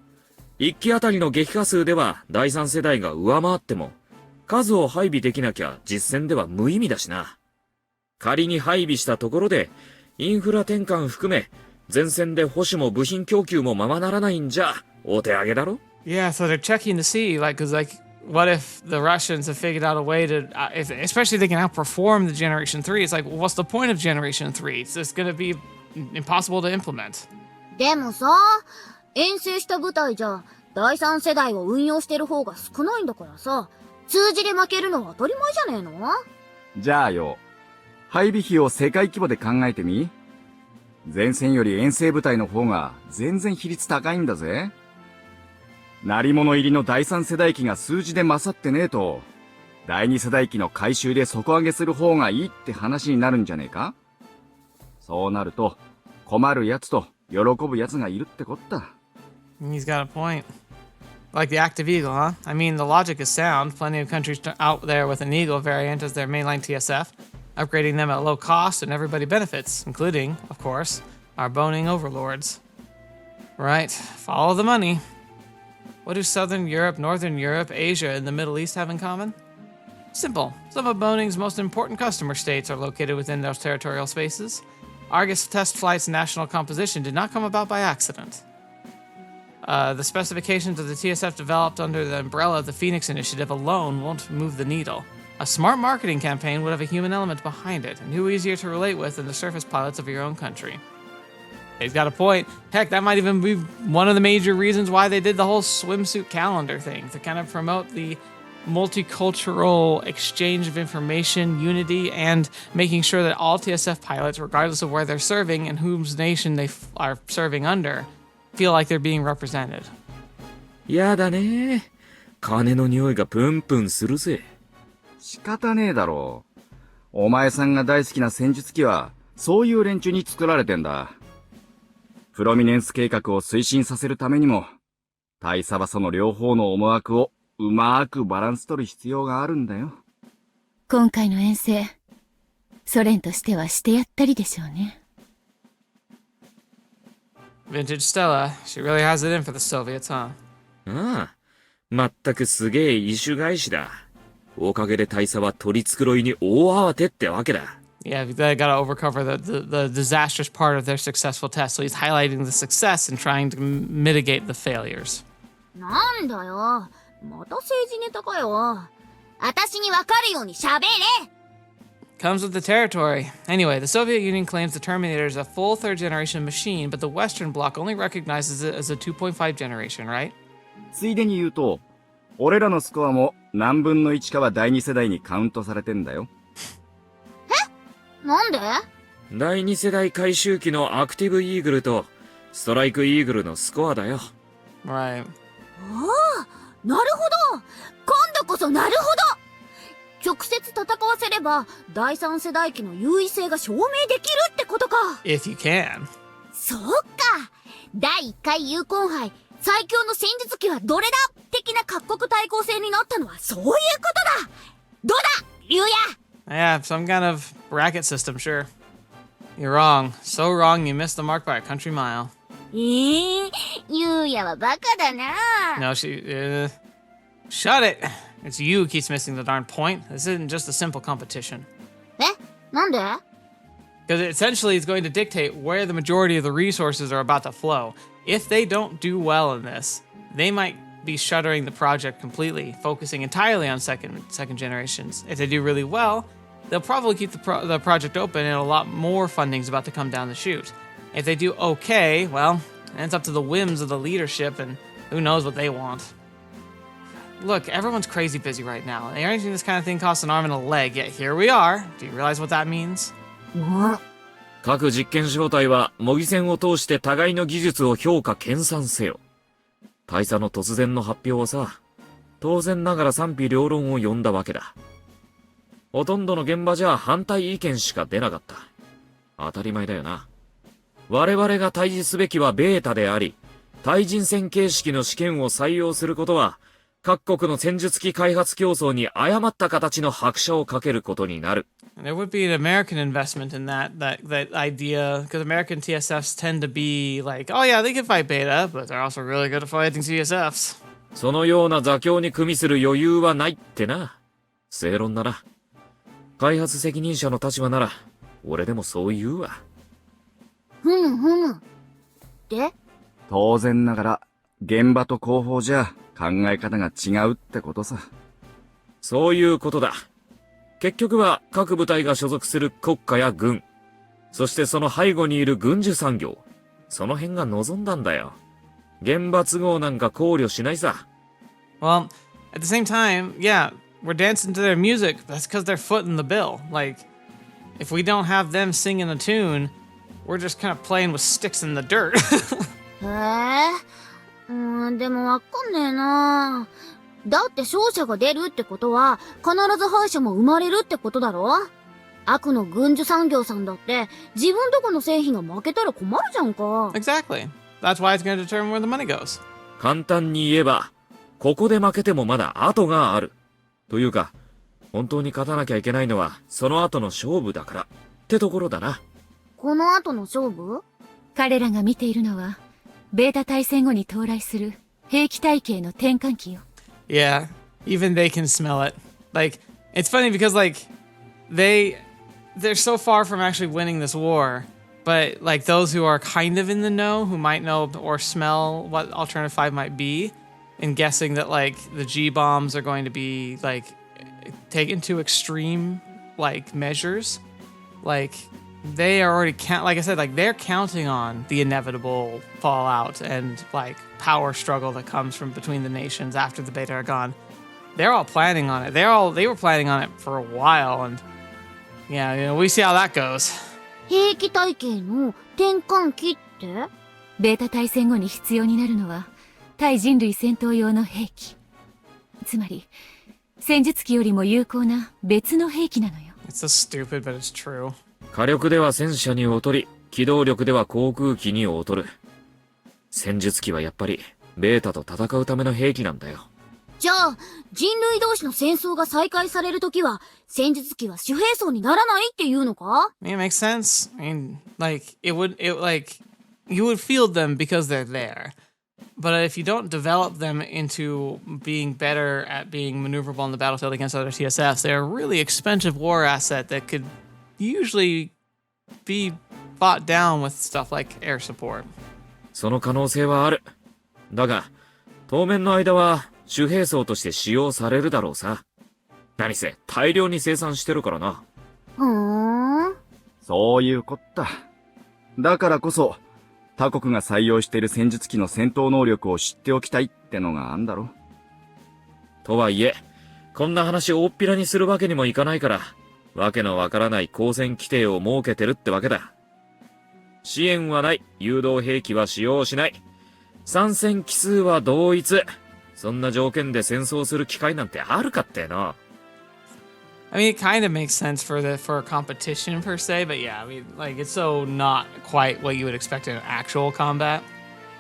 一機あたりの撃破数では第三世代が上回っても、数を配備できなきゃ実戦では無意味だしな。仮に配備したところで、インフラ転換含め、前線で保守も部品供給もままならないんじゃ、お手上げだろ Yeah, so they're checking to see, because what if the Russians have figured out a way to, especially if they can outperform the Generation 3, it's what's the point of Generation 3? It's just going to be impossible to implement. でもさ、遠征した部隊じゃ、第三世代を運用してる方が少ないんだからさ、数字で負けるのは当たり前じゃねえのじゃあよ、配備費を世界規模で考えてみ。前線より遠征部隊の方が全然比率高いんだぜ。鳴り物入りの第三世代機が数字で勝ってねえと、第二世代機の回収で底上げする方がいいって話になるんじゃねえか。そうなると、困る奴と喜ぶ奴がいるってこった。He's got a point. Like the Active Eagle, huh? I mean, the logic is sound. Plenty of countries out there with an Eagle variant as their mainline TSF, upgrading them at low cost and everybody benefits, including, of course, our boning overlords. Right, follow the money. What do Southern Europe, Northern Europe, Asia, and the Middle East have in common? Simple. Some of Boning's most important customer states are located within those territorial spaces. Argus test flight's national composition did not come about by accident. The specifications of the TSF developed under the umbrella of the Phoenix Initiative alone won't move the needle. A smart marketing campaign would have a human element behind it, and who easier to relate with than the surface pilots of your own country? He's got a point. Heck, that might even be one of the major reasons why they did the whole swimsuit calendar thing, to kind of promote the multicultural exchange of information, unity, and making sure that all TSF pilots, regardless of where they're serving and whose nation they are serving under, feel like they're being represented. やだね。金の匂いがプンプンするぜ。仕方ねえだろう。お前さんが大好きな戦術機は、そういう連中に作られてんだ。プロミネンス計画を推進させるためにも、大佐はその両方の思惑をうまーくバランス取る必要があるんだよ。今回の遠征、ソ連としてはしてやったりでしょうね。Vintage Stella, she really has it in for the Soviets, huh? ああ。まったくすげえ異種返しだ。おかげで大佐は取り繕いに大慌てってわけだ。Yeah, they gotta overcover the disastrous part of their successful test, so he's highlighting the success and trying to mitigate the failures. なんだよ。また政治ネタかよ。私にわかるように喋れ。 Comes with the territory. Anyway, the Soviet Union claims the Terminator is a full third-generation machine, but the Western Bloc only recognizes it as a 2.5 generation, right? ついでに言うと、俺らのスコアも何分の1かは第二世代にカウントされてんだよ。なんで？第2世代回収機のアクティブイーグルとストライクイーグルのスコアだよ。Right. ああ、なるほど。今度こそなるほど。直接戦わせれば第3世代機の優位性が証明できるってことか。If you can. そうか。第1回ユーコン杯最強の戦術機はどれだ的な各国対抗戦になったのはそういうことだ。どうだ、ユウヤ。Yeah, some kind of bracket system, sure. You're wrong. So wrong you missed the mark by a country mile. ユウヤはバカだな。 No, shut it. It's you who keeps missing the darn point. This isn't just a simple competition. え、なんで？ Because essentially it's going to dictate where the majority of the resources are about to flow. If they don't do well in this, they might be shuttering the project completely, focusing entirely on second generations. If they do really well, they'll probably keep the project open and a lot more funding's about to come down the chute. If they do okay, well, it's up to the whims of the leadership and who knows what they want. Look, everyone's crazy busy right now. Arranging this kind of thing costs an arm and a leg, yet here we are. Do you realize what that means? 各実験招待は模擬戦を通して互いの技術を評価研鑽せよ。大佐の突然の発表はさ、当然ながら賛否両論を呼んだわけだ。ほとんどの現場じゃ反対意見しか出なかった。当たり前だよな。我々が対峙すべきはベータであり、対人戦形式の試験を採用することは、各国の戦術機開発競争に誤った形の拍車をかけることになる。There would be an American investment in that idea, because American TSFs tend to be like, oh yeah, they can fight beta, but they're also really good at fighting TSFs. そのような座興に組みする余裕はないってな。正論だな。開発責任者の立場なら、俺でもそう言うわ。ふむ。で？当然ながら、現場と後方じゃ考え方が違うってことさ。そういうことだ。結局は各部隊が所属する国家や軍、そしてその背後にいる軍需産業、その辺が望んだんだよ。現場都合なんか考慮しないさ。Well, at the same time, yeah, we're dancing to their music. That's because they're footing the bill. Like, if we don't have them singing a tune, we're just kind of playing with sticks in the dirt. へえ。でもわかんねえな。だって勝者が出るってことは必ず敗者も生まれるってことだろ。悪の軍需産業さんだって自分とこの製品が負けたら困るじゃんか。 Exactly. That's why it's going to determine where the money goes. 簡単に言えば、ここで負けてもまだ後がある。というか、本当に勝たなきゃいけないのはその後の勝負だからってところだな。この後の勝負？彼らが見ているのは、ベータ大戦後に到来する兵器体系の転換期よ。Yeah, even they can smell it. Like, it's funny because, like, they're so far from actually winning this war, but, like, those who are kind of in the know, who might know or smell what Alternative 5 might be, and guessing that, like, the G-bombs are going to be, like, taken to extreme, like, measures, like, they are already like I said, like they're counting on the inevitable fallout and like power struggle that comes from between the nations after the beta are gone. they're all planning on it. They were planning on it for a while, and yeah, we see how that goes. 兵器体系の転換期って？ベータ大戦後に必要になるのは対人類戦闘用の兵器。つまり戦術機よりも有効な別の兵器なのよ。It's so stupid, but it's true. 火力では戦車に劣り、機動力では航空機に劣る。戦術機はやっぱりベータと戦うための兵器なんだよ。じゃあ、人類同士の戦争が再開されるときは、戦術機は主兵装にならないっていうのか？ I mean, it makes sense. I mean, like, you would field them because they're there. But if you don't develop them into being better at being maneuverable on the battlefield against other TSFs, they're a really expensive war asset that could usually be fought down with stuff like air support. その可能性はある。だが、当面の間は主兵装として使用されるだろうさ。何せ大量に生産してるからな。そういうこった。だからこそ、他国が採用している戦術機の戦闘能力を知っておきたいってのがあんだろ。とはいえ、こんな話を大っぴらにするわけにもいかないから、わけのわからない交戦規定を設けてるってわけだ。支援はない、誘導兵器は使用しない。参戦機数は同一。そんな条件で戦争する機会なんてあるかってな。I mean, it kind of makes sense for a competition per se, but yeah, I mean, like, it's so not quite what you would expect in an actual combat.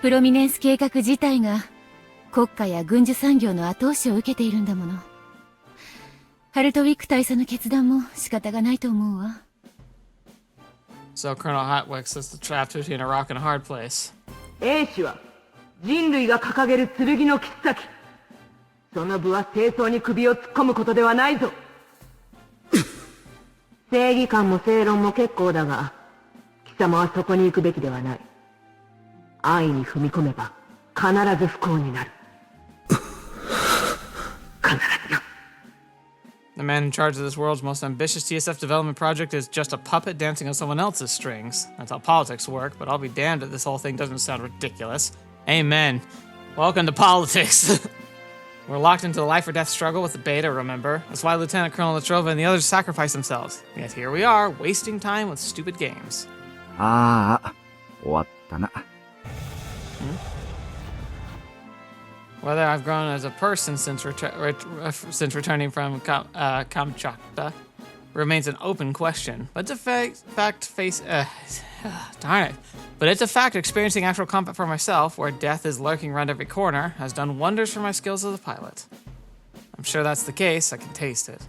プロミネンス計画自体が国家や軍需産業の後押しを受けているんだもの。ハルトウィック大佐の決断も仕方がないと思うわ。So Colonel Hotwicks is trapped between a rock and a hard place. 英氏は人類が掲げる剣の切っ先。その部は政争に首を突っ込むことではないぞ。正義感も正論も結構だが、貴様はそこに行くべきではない。安易に踏み込めば必ず不幸になる。必ずよ。The man in charge of this world's most ambitious TSF development project is just a puppet dancing on someone else's strings. That's how politics work, but I'll be damned if this whole thing doesn't sound ridiculous. Amen. Welcome to politics. We're locked into a life or death struggle with the beta, remember? That's why Lieutenant Colonel Latrova and the others sacrificed themselves. Yet here we are, wasting time with stupid games. ああ、終わったな。Whether I've grown as a person since returning from Kamchatka remains an open question. But it's a fact experiencing actual combat for myself, where death is lurking around every corner, has done wonders for my skills as a pilot. I'm sure that's the case, I can taste it.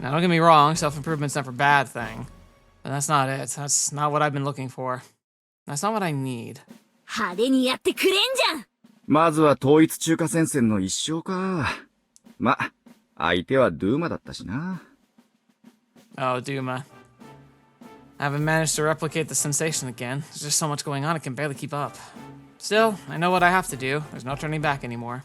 Now don't get me wrong, self-improvement's never a bad thing. But that's not it, that's not what I've been looking for. That's not what I need. 派手にやってくれんじゃん。まずは統一中華戦線の一勝か。ま、相手はドゥーマだったしな。Oh, Duma. I haven't managed to replicate the sensation again. There's just so much going on, I can barely keep up. Still, I know what I have to do. There's no turning back anymore.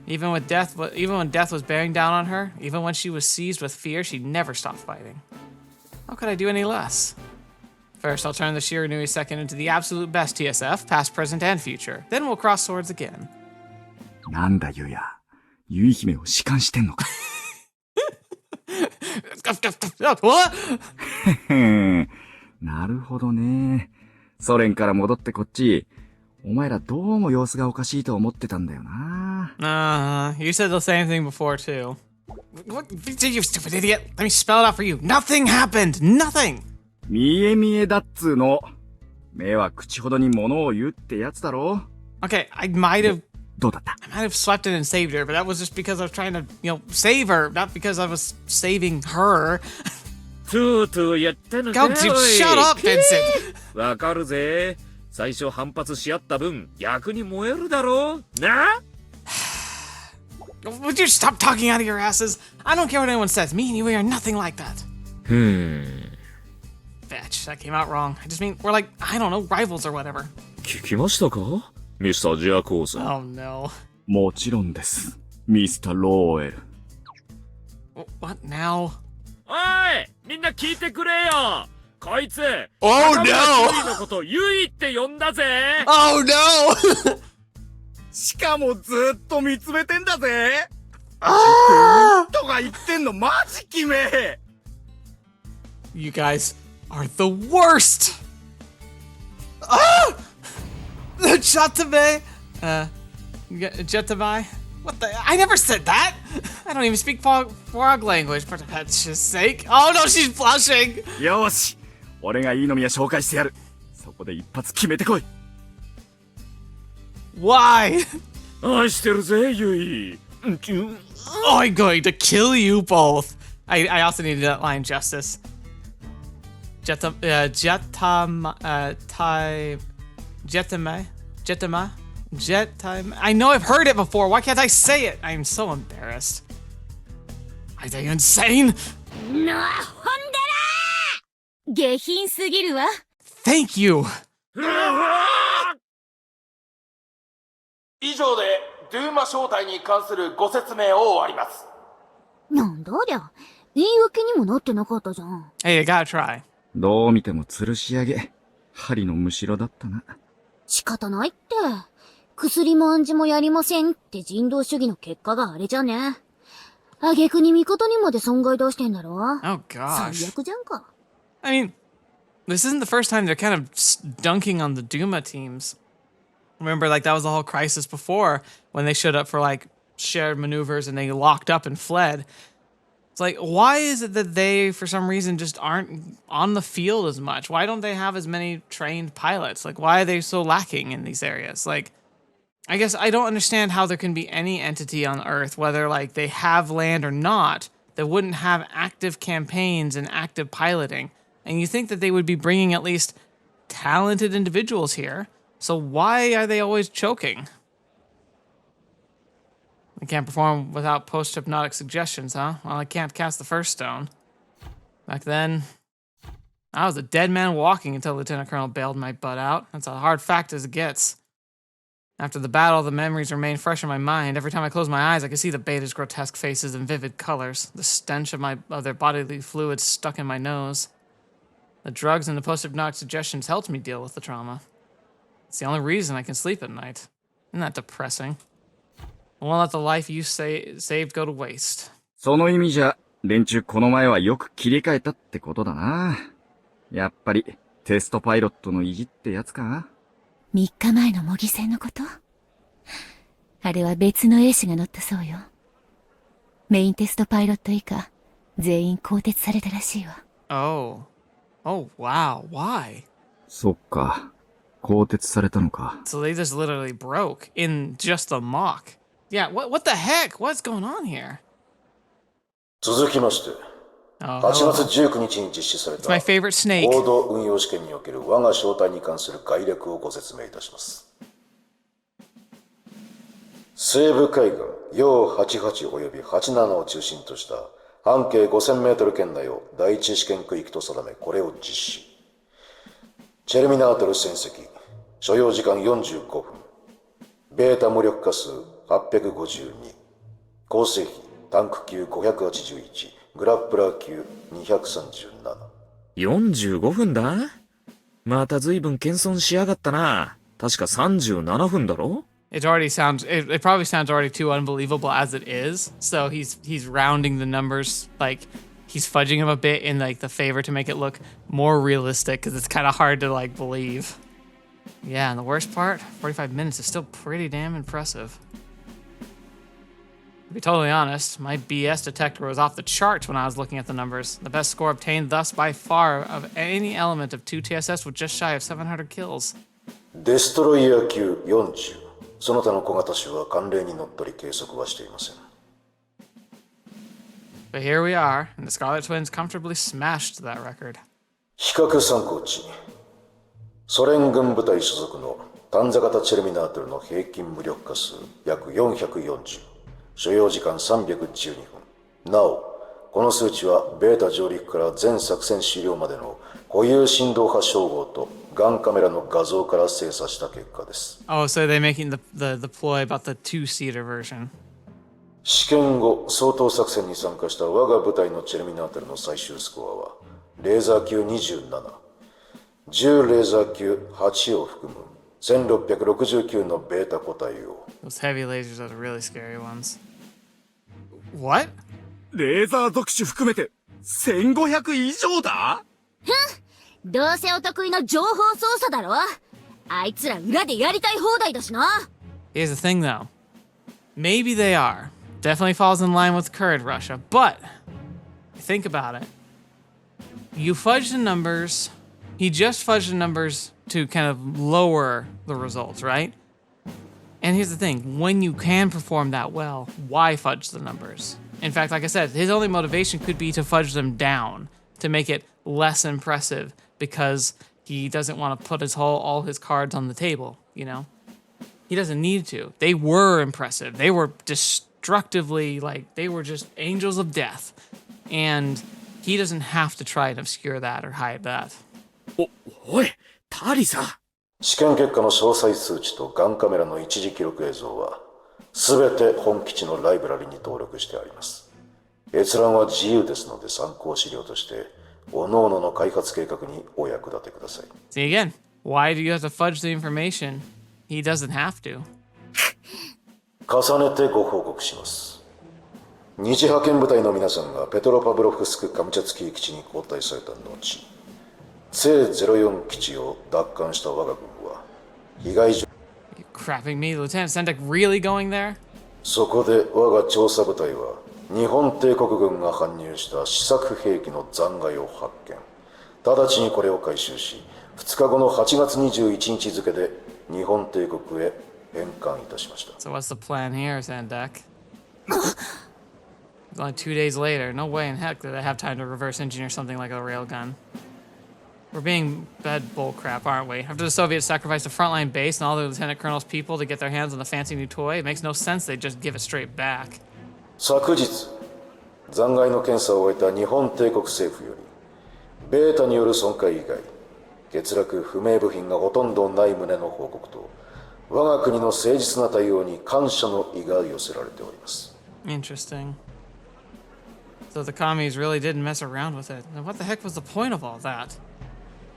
Even when death was bearing down on her, even when she was seized with fear, she never stopped fighting. How could I do any less? First, I'll turn the Shiranui second into the absolute best TSF, past, present, and future. Then we'll cross swords again. なんだユウヤ、ユイ姫を仕官してんのか。なるほどね。ソ連から戻ってこっち、お前らどうも様子がおかしいと思ってたんだよな。You said the same thing before too. What? You stupid idiot! Let me spell it out for you. Nothing happened. Nothing. 見え見えだっつーの。目は口ほどに物を言うってやつだろ。Okay, I might have どうだった？ I might have swept in and saved her, but that was just because I was trying to, save her, not because I was saving her. トゥートゥーやってんのか Go, dude, shut up, Vincent! わかるぜ。最初反発し合った分、逆に燃えるだろうな。Would you stop talking out of your asses? I don't care what anyone says. Me and you are nothing like that. Fetch, that came out wrong. I just mean, we're like, I don't know, rivals or whatever. 聞きましたかミスタージアコーズ。Oh no. もちろんです。ミスター・ローエル。What now? おいみんな聞いてくれよこいつ Oh no! のことユイって呼んだぜ Oh no! しかもずっと見つめてんだぜ。とか言ってんのマジきめ。You guys are the worst! Ah! Jatabe! Jatabai? What the? I never said that! I don't even speak frog language, for God's sake. Oh no, she's blushing! よし、俺がいいのみは紹介してやる。そこで一発決めてこい。Why? 愛してるぜ、ユイ。I'm going to kill you both! I also needed that line justice. Jetama. I know I've heard it before. Why can't I say it? I am so embarrassed. Are they insane? のほんだら下品すぎるわ。Thank you. 以上でドゥーマ正体に関するご説明を終わります。なんだありゃ。言い訳にもなってなかったじゃん。Hey, you gotta try. どう見ても吊るし上げ。針のむしろだったな。仕方ないって。薬も暗示もやりませんって人道主義の結果があれじゃね。挙句に味方にまで損害出してんだろ。Oh gosh. 最悪じゃんか。I mean, this isn't the first time they're kind of dunking on the Duma teams. Remember, like, that was the whole crisis before when they showed up for, like, shared maneuvers and they locked up and fled. It's like, why is it that they, for some reason, just aren't on the field as much? Why don't they have as many trained pilots? Like, why are they so lacking in these areas? Like, I guess I don't understand how there can be any entity on Earth, whether, like, they have land or not, that wouldn't have active campaigns and active piloting. And you think that they would be bringing at least talented individuals here. So why are they always choking? I can't perform without post-hypnotic suggestions, huh? Well, I can't cast the first stone. Back then, I was a dead man walking until Lieutenant Colonel bailed my butt out. That's a hard fact as it gets. After the battle, the memories remain fresh in my mind. Every time I close my eyes, I can see the beta's grotesque faces and vivid colors. The stench of their bodily fluids stuck in my nose. The drugs and the post-hypnotic suggestions helped me deal with the trauma. It's the only reason I can sleep at night. Isn't that depressing? I won't let the life you saved go to waste. その意味じゃ、連中この前はよく切り替えたってことだな。やっぱり、テストパイロットの意地ってやつか。3日前の模擬戦のこと？あれは別の兵士が乗ったそうよ。メインテストパイロット以下、全員更迭されたらしいわ。Oh. Oh, wow. Why? そっか。更迭されたのか。So they just literally broke in just the mock. Yeah, what the heck? What's going on here? 続きまして、8月19日に実施された It's my favorite snake. 合同運用試験における我が正体に関する概略をご説明いたします。西部海岸、陽88及び87を中心とした半径5000メートル圏内を第一試験区域と定め、これを実施。チェルミナートル戦績、所要時間45分。ベータ無力化数852。構成比、タンク級581。グラップラー級237。45分だ？また随分謙遜しやがったな。確か37分だろ？ It probably sounds already too unbelievable as it is. So he's rounding the numbers, like he's fudging them a bit in like the favor to make it look more realistic because it's kind of hard to like believe. Yeah, and the worst part, 45 minutes is still pretty damn impressive. To be totally honest, my BS detector was off the charts when I was looking at the numbers. The best score obtained thus by far of any element of 2 TSS was just shy of 700 kills. デストロイヤー級40。その他の小型種は慣例にのっとり計測はしていません。But here we are, and the Scarlet Twins comfortably smashed that record. 比較参考値。ソ連軍部隊所属の短座型チェルミナートルの平均無力化数約440。所要時間312分。なお、この数値はベータ上陸から全作戦終了までの固有振動波照合とガンカメラの画像から精査した結果です。Oh, so they're making the ploy about the 2-seater version. 試験後、掃討作戦に参加した我が部隊のチェルミナートルの最終スコアは、レーザー級27、10レーザー級8を含む1669のベータ個体を。 Those heavy lasers are the really scary ones. What? レーザー属種含めて1500以上だ。どうせお得意の情報操作だろ。あいつら裏でやりたい放題だしな。 Here's the thing though. Maybe they are. Definitely falls in line with current Russia, but think about it. You fudge the numbers. He just fudged the numbers to kind of lower the results, right? And here's the thing. When you can perform that well, why fudge the numbers? In fact, like I said, his only motivation could be to fudge them down, to make it less impressive, because he doesn't want to put all his cards on the table, you know? He doesn't need to. They were impressive. They were destructively, like, they were just angels of death. And he doesn't have to try and obscure that or hide that. おい、タリさ。試験結果の詳細数値とガンカメラの一時記録映像は全て本基地のライブラリに登録してあります。閲覧は自由ですので参考資料として各々の開発計画にお役立てください。 See again, why do you have to fudge the information? He doesn't have to. 重ねてご報告します。日派遣部隊の皆さんがペトロパブロフスク・カムチャツキー基地に交代された後、聖04基地を奪還した我が軍は被害状 You crapping me, Lieutenant Sendek really going there? そこで我が調査部隊は日本帝国軍が搬入した試作兵器の残骸を発見。直ちにこれを回収し、2日後の8月21日付で日本帝国へ返還いたしました。 So what's the plan here, Sendek? It's only 2 days later. No way in heck did I have time to reverse engineer something like a railgun. We're being bad bullcrap, aren't we? After the Soviets sacrificed a frontline base and all the Lieutenant Colonel's people to get their hands on the fancy new toy, it makes no sense they'd just give it straight back. 昨日、残骸の検査を終えた日本帝国政府より、ベータによる損壊以外、欠落不明部品がほとんどない旨の報告と、我が国の誠実な対応に感謝の意が寄せられております。 Interesting. So the commies really didn't mess around with it. And what the heck was the point of all that?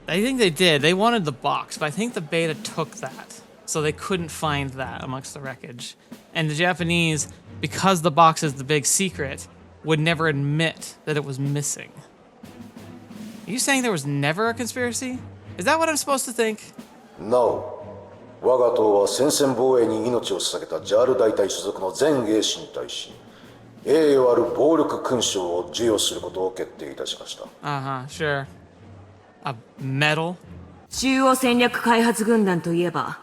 I think they did. They wanted the box, but I think the beta took that. So they couldn't find that amongst the wreckage. And the Japanese, because the box is the big secret, would never admit that it was missing. Are you saying there was never a conspiracy? Is that what I'm supposed to think? なお、我が党は戦線防衛に命を捧げたジャール大隊所属の全兵士に対し、栄誉ある暴力勲章を授与することを決定いたしました。Sure. A medal? 中央戦略開発軍団といえば、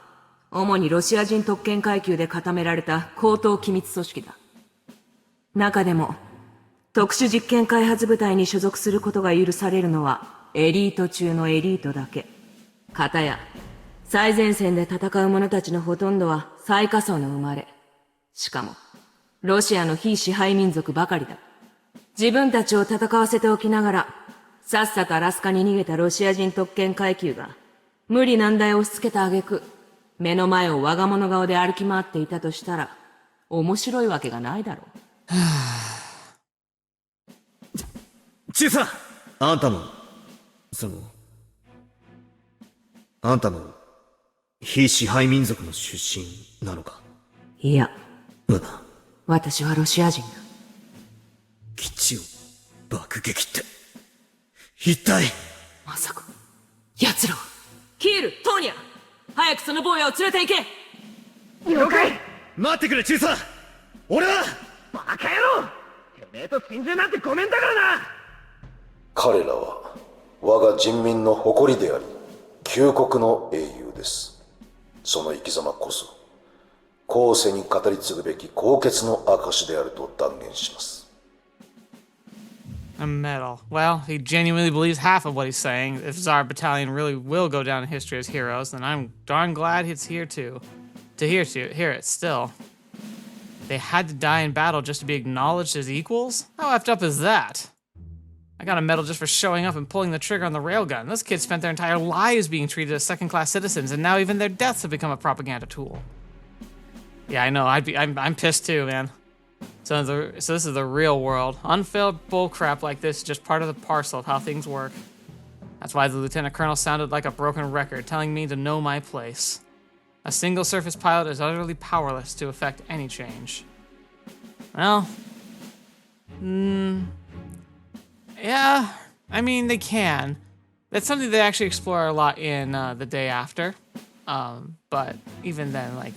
主にロシア人特権階級で固められた高等機密組織だ。中でも、特殊実験開発部隊に所属することが許されるのは、エリート中のエリートだけ。かたや、最前線で戦う者たちのほとんどは最下層の生まれ。しかも、ロシアの非支配民族ばかりだ。自分たちを戦わせておきながら、さっさとアラスカに逃げたロシア人特権階級が、無理難題を押し付けた挙句、目の前を我が物顔で歩き回っていたとしたら、面白いわけがないだろう。チュさん、あんたも、あんたも、非支配民族の出身なのか？いや、私はロシア人だ。基地を爆撃って、一体。まさか、奴らは。キール、トーニャ、早くその坊やを連れて行け。了解。待ってくれ、チュさん。俺は。バカ野郎、てめえと心中なんてごめんだからな。彼らは我が人民の誇りであり、救国の英雄です。その生き様こそ、後世に語り継ぐべき高潔の証であると断言します。A medal. Well, he genuinely believes half of what he's saying. If Tsar Battalion really will go down in history as heroes, then I'm darn glad it's here too. To hear it still. They had to die in battle just to be acknowledged as equals? How effed up is that? I got a medal just for showing up and pulling the trigger on the railgun. Those kids spent their entire lives being treated as second-class citizens, and now even their deaths have become a propaganda tool. Yeah, I know. I'm pissed too, man. So this is the real world. Unfilled bullcrap like this is just part of the parcel of how things work. That's why the Lieutenant Colonel sounded like a broken record, telling me to know my place. A single surface pilot is utterly powerless to affect any change. Well, yeah, I mean, they can. That's something they actually explore a lot in The Day After. But even then, like,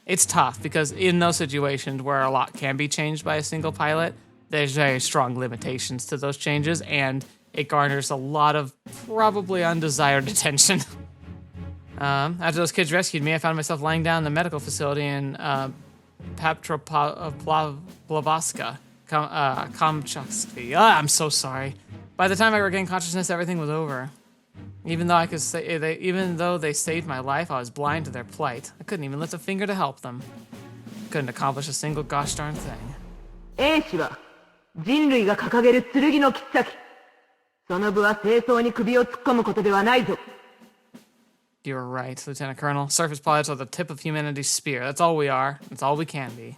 it's tough because in those situations where a lot can be changed by a single pilot, there's very strong limitations to those changes, and it garners a lot of probably undesired attention. After those kids rescued me, I found myself lying down in the medical facility in Paptroplavska, Kamchatsky. I'm so sorry. By the time I regained consciousness, everything was over. Even though they saved my life, I was blind to their plight. I couldn't even lift a finger to help them. Couldn't accomplish a single gosh darn thing. 英知は人類が掲げる剣の切っ先。その部は清掃に首を突っ込むことではないぞ。You're right, Lieutenant Colonel. Surface pilots are the tip of humanity's spear. That's all we are. That's all we can be.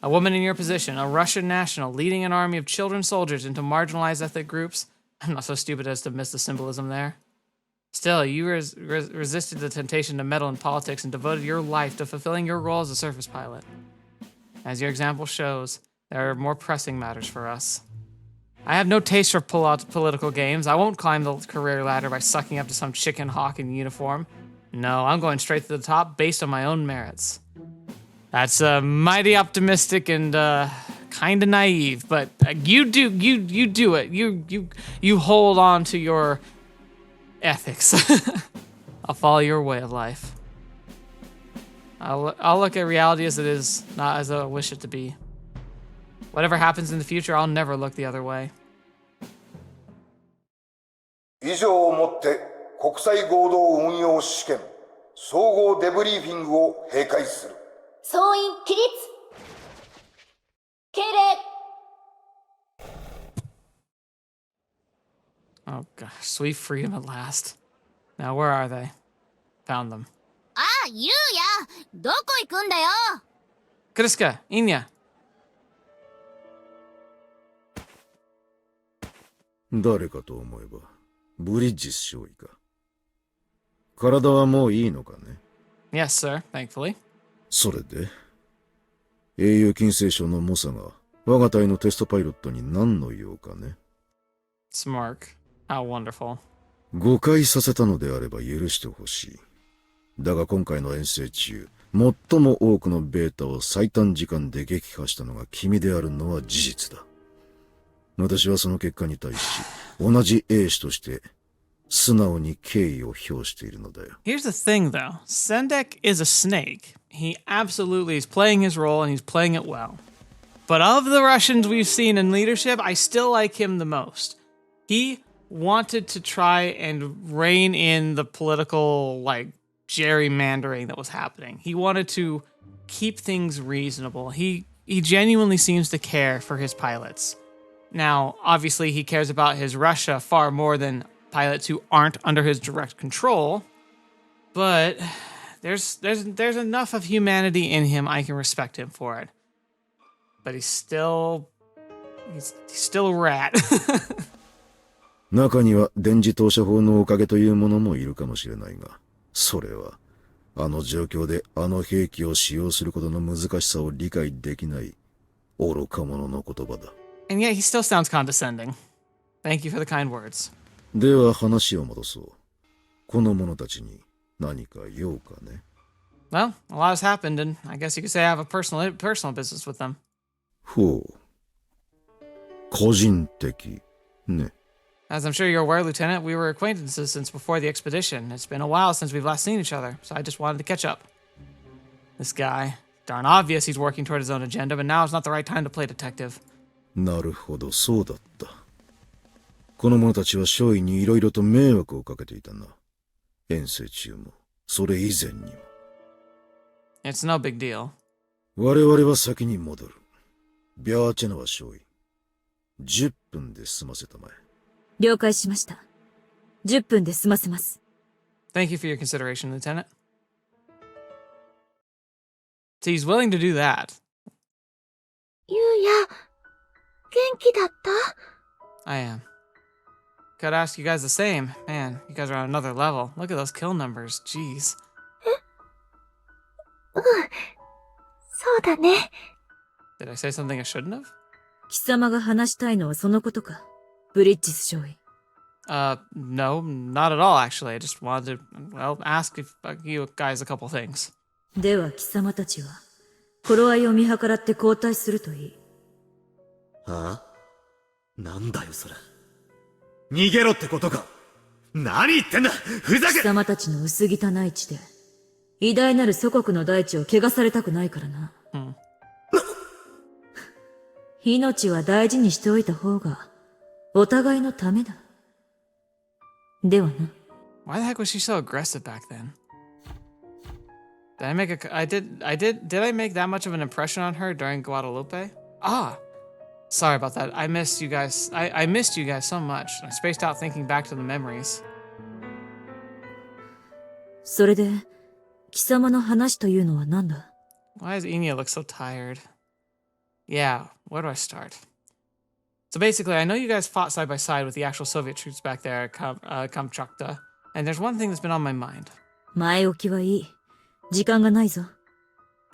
A woman in your position, a Russian national, leading an army of children soldiers into marginalized ethnic groups. I'm not so stupid as to miss the symbolism there. Still, you resisted the temptation to meddle in politics and devoted your life to fulfilling your role as a surface pilot. As your example shows, there are more pressing matters for us. I have no taste for political games. I won't climb the career ladder by sucking up to some chicken hawk in uniform. No, I'm going straight to the top based on my own merits. That's mighty optimistic and kind of naive, but you do it. You hold on to your ethics. I'll follow your way of life. I'll look at reality as it is, not as I wish it to be. Whatever happens in the future, I'll never look the other way. 以上をもって国際合同運用試験総合デブリーフィングを閉会する。総員起立。敬礼。 Oh gosh, sweet freedom at last. Now where are they? Found them. ああ、ユーヤ、どこ行くんだよ。 Kriska, Inya. 誰かと思えば、ブリッジス少尉か。体はもういいのかね。Yes, sir, thankfully. それで、英雄金星賞の猛者が我が隊のテストパイロットに何の用かね。Smark. How wonderful. 誤解させたのであれば許してほしい。だが今回の遠征中、最も多くのベータを最短時間で撃破したのが君であるのは事実だ。私はその結果に対し、同じ英士として素直に敬意を表しているのだよ。Here's the thing, though. Sendek is a snake. He absolutely is playing his role, and he's playing it well. But of the Russians we've seen in leadership, I still like him the most. He wanted to try and rein in the political, like, gerrymandering that was happening. He wanted to keep things reasonable. He genuinely seems to care for his pilots. Now, obviously, he cares about his Russia far more than pilots who aren't under his direct control. But there's enough of humanity in him. I can respect him for it. But he's still a rat. 中には電磁投射法のおかげというものもいるかもしれないが、それはあの状況であの兵器を使用することの難しさを理解できない愚か者の言葉だ。And yet he still sounds condescending. Thank you for the kind words. では話を戻そう。この者たちに何か用かね。Well, a lot has happened, and I guess you could say I have a personal business with them. ほう。個人的ね。As I'm sure you're aware, Lieutenant, we were acquaintances since before the expedition. It's been a while since we've last seen each other, so I just wanted to catch up. This guy, darn obvious he's working toward his own agenda, but now is not the right time to play detective. なるほど、そうだった。この者たちは少尉にいろいろと迷惑をかけていたな。遠征中も、それ以前にも。It's no big deal. 我々は先に戻る。ビャーチェナは少尉。10分で済ませたまえ。了解しました。10分で済ませます。Thank you for your consideration, Lieutenant. So he's willing to do that. ユーヤ、元気だった？ I am. Gotta ask you guys the same. Man, you guys are on another level. Look at those kill numbers. Jeez. そうだね。Did I say something I shouldn't have? 貴様が話したいのはそのことか。ブリッジス少尉。No, not at all, actually. I just wanted to, well, ask if you guys a couple things. では貴様たちは、頃合いを見計らって交代するといい。あ？なんだよそれ。逃げろってことか。何言ってんだ。ふざけ。貴様たちの薄汚い地で、偉大なる祖国の大地を汚されたくないからな。命は大事にしておいた方が、お互いのためだ。ではな。Why the heck was she so aggressive back then? Did I make did I make that much of an impression on her during Guadalupe? Ah, sorry about that. I missed you guys. I missed you guys so much. I spaced out thinking back to the memories. それで、貴様の話というのは何だ？ Why does Enya look so tired? Yeah, where do I start? So basically, I know you guys fought side by side with the actual Soviet troops back there at Kamchatka, and there's one thing that's been on my mind. 前置きはいい。時間がないぞ。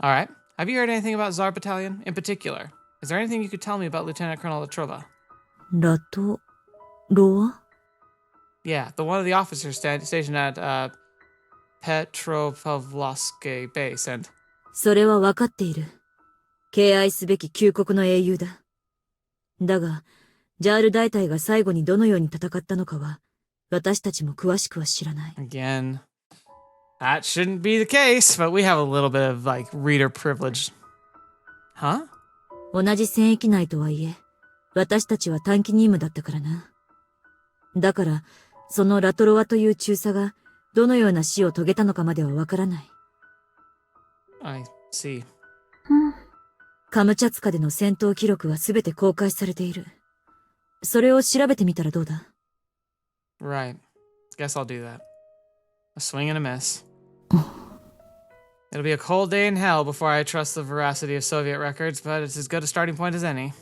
Alright, have you heard anything about Tsar Battalion in particular? Is there anything you could tell me about Lieutenant Colonel Latrova? ラトロア？ Yeah, the one of the officers stationed at Petropavlovsk base, and... それは分かっている。敬愛すべき旧国の英雄だ。だが、ジャール大隊が最後にどのように戦ったのかは、私たちも詳しくは知らない。Again, that shouldn't be the case, but we have a little bit of, like, reader privilege. Huh? 同じ戦域内とはいえ、私たちは短期任務だったからな。だから、そのラトロワという中佐が、どのような死を遂げたのかまではわからない。I see. カムチャツカでの戦闘記録はすべて公開されている。それを調べてみたらどうだ？ Right. Guess I'll do that. A swing and a miss. It'll be a cold day in hell before I trust the veracity of Soviet records, but it's as good a starting point as any.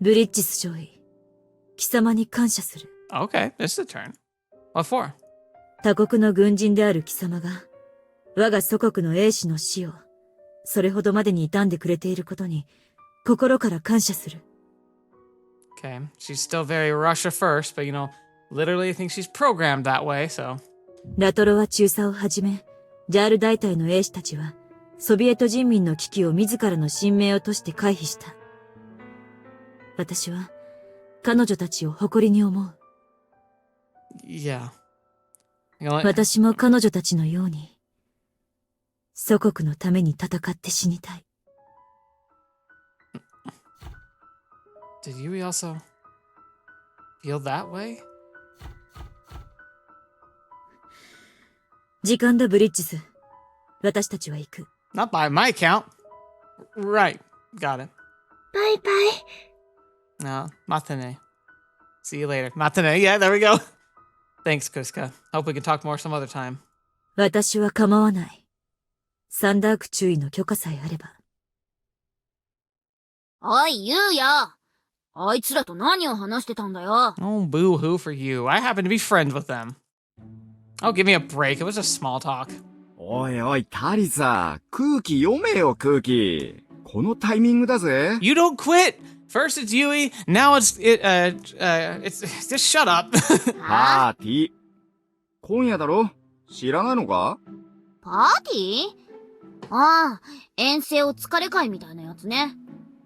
ブリッジス少尉、貴様に感謝する。Okay, this is a turn. What for? 他国の軍人である貴様が、我が祖国の英士の死を、それほどまでに悼んでくれていることに、心から感謝する。Okay, she's still very Russia first, but you know, literally I think she's programmed that way, so... ラトロワ中佐をはじめ、ジャール大隊の英士たちは、ソビエト人民の危機を自らの神命をとして回避した。私は、彼女たちを誇りに思う。Yeah. 私も彼女たちのように、祖国のために戦って死にたい。Did Yuuya also feel that way? 時間だ、ブリッジス。私たちは行く。Not by my count. Right. Got it. バイバイ。 No, matane. See you later. Matane. Yeah, there we go. Thanks, Kuska. Hope we can talk more some other time. 私は構わない。サンダーク中尉の許可さえあれば。おい、ユウヤ。あいつらと何を話してたんだよ。Oh, boo-hoo for you. I happen to be friends with them. Oh, give me a break. It was just small talk. おいおい、タリサ、空気読めよ、空気。このタイミングだぜ。You don't quit! First it's Yui, now it's just shut up. パーティー。今夜だろ？知らないのか？パーティー？ああ、遠征お疲れ会みたいなやつね。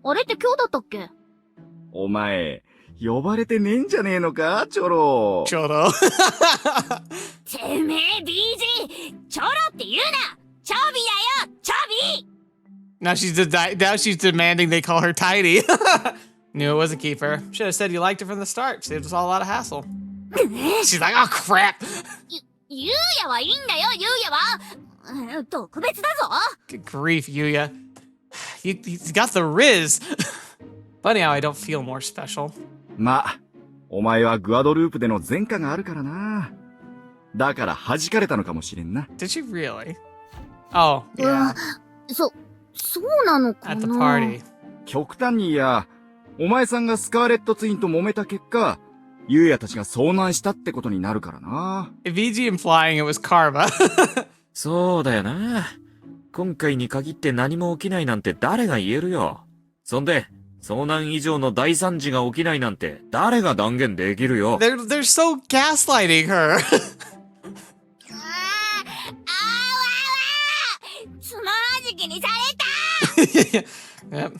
あれって今日だったっけ？お前、呼ばれてねえんじゃねえのか、チョロ。チョロ。てめえ BG、チョロって言うな！チョビだよ、チョビNow she's demanding they call her Tidy. Knew it was a keeper. Should have said you liked her from the start. Saved us all a lot of hassle. She's like, oh crap. ユウヤはいいんだよ、ユウヤは。特別だぞ。Good grief, Yuuya. You got the Riz. Funny how I don't feel more special. ま、お前はグアドループでの前科があるからな。だから弾かれたのかもしれんな。Did she really? Oh, yeah. そうなのかな。 At the party. 極端にお前さんがスカーレットツインと揉めた結果、ユウヤたちが遭難したってことになるからな。VG implying it was karma. そうだよな。今回に限って何も起きないなんて誰が言えるよ。そんで、遭難以上の大惨事が起きないなんて誰が断言できるよ。They're so gaslighting her. つまはじきにされた Yep.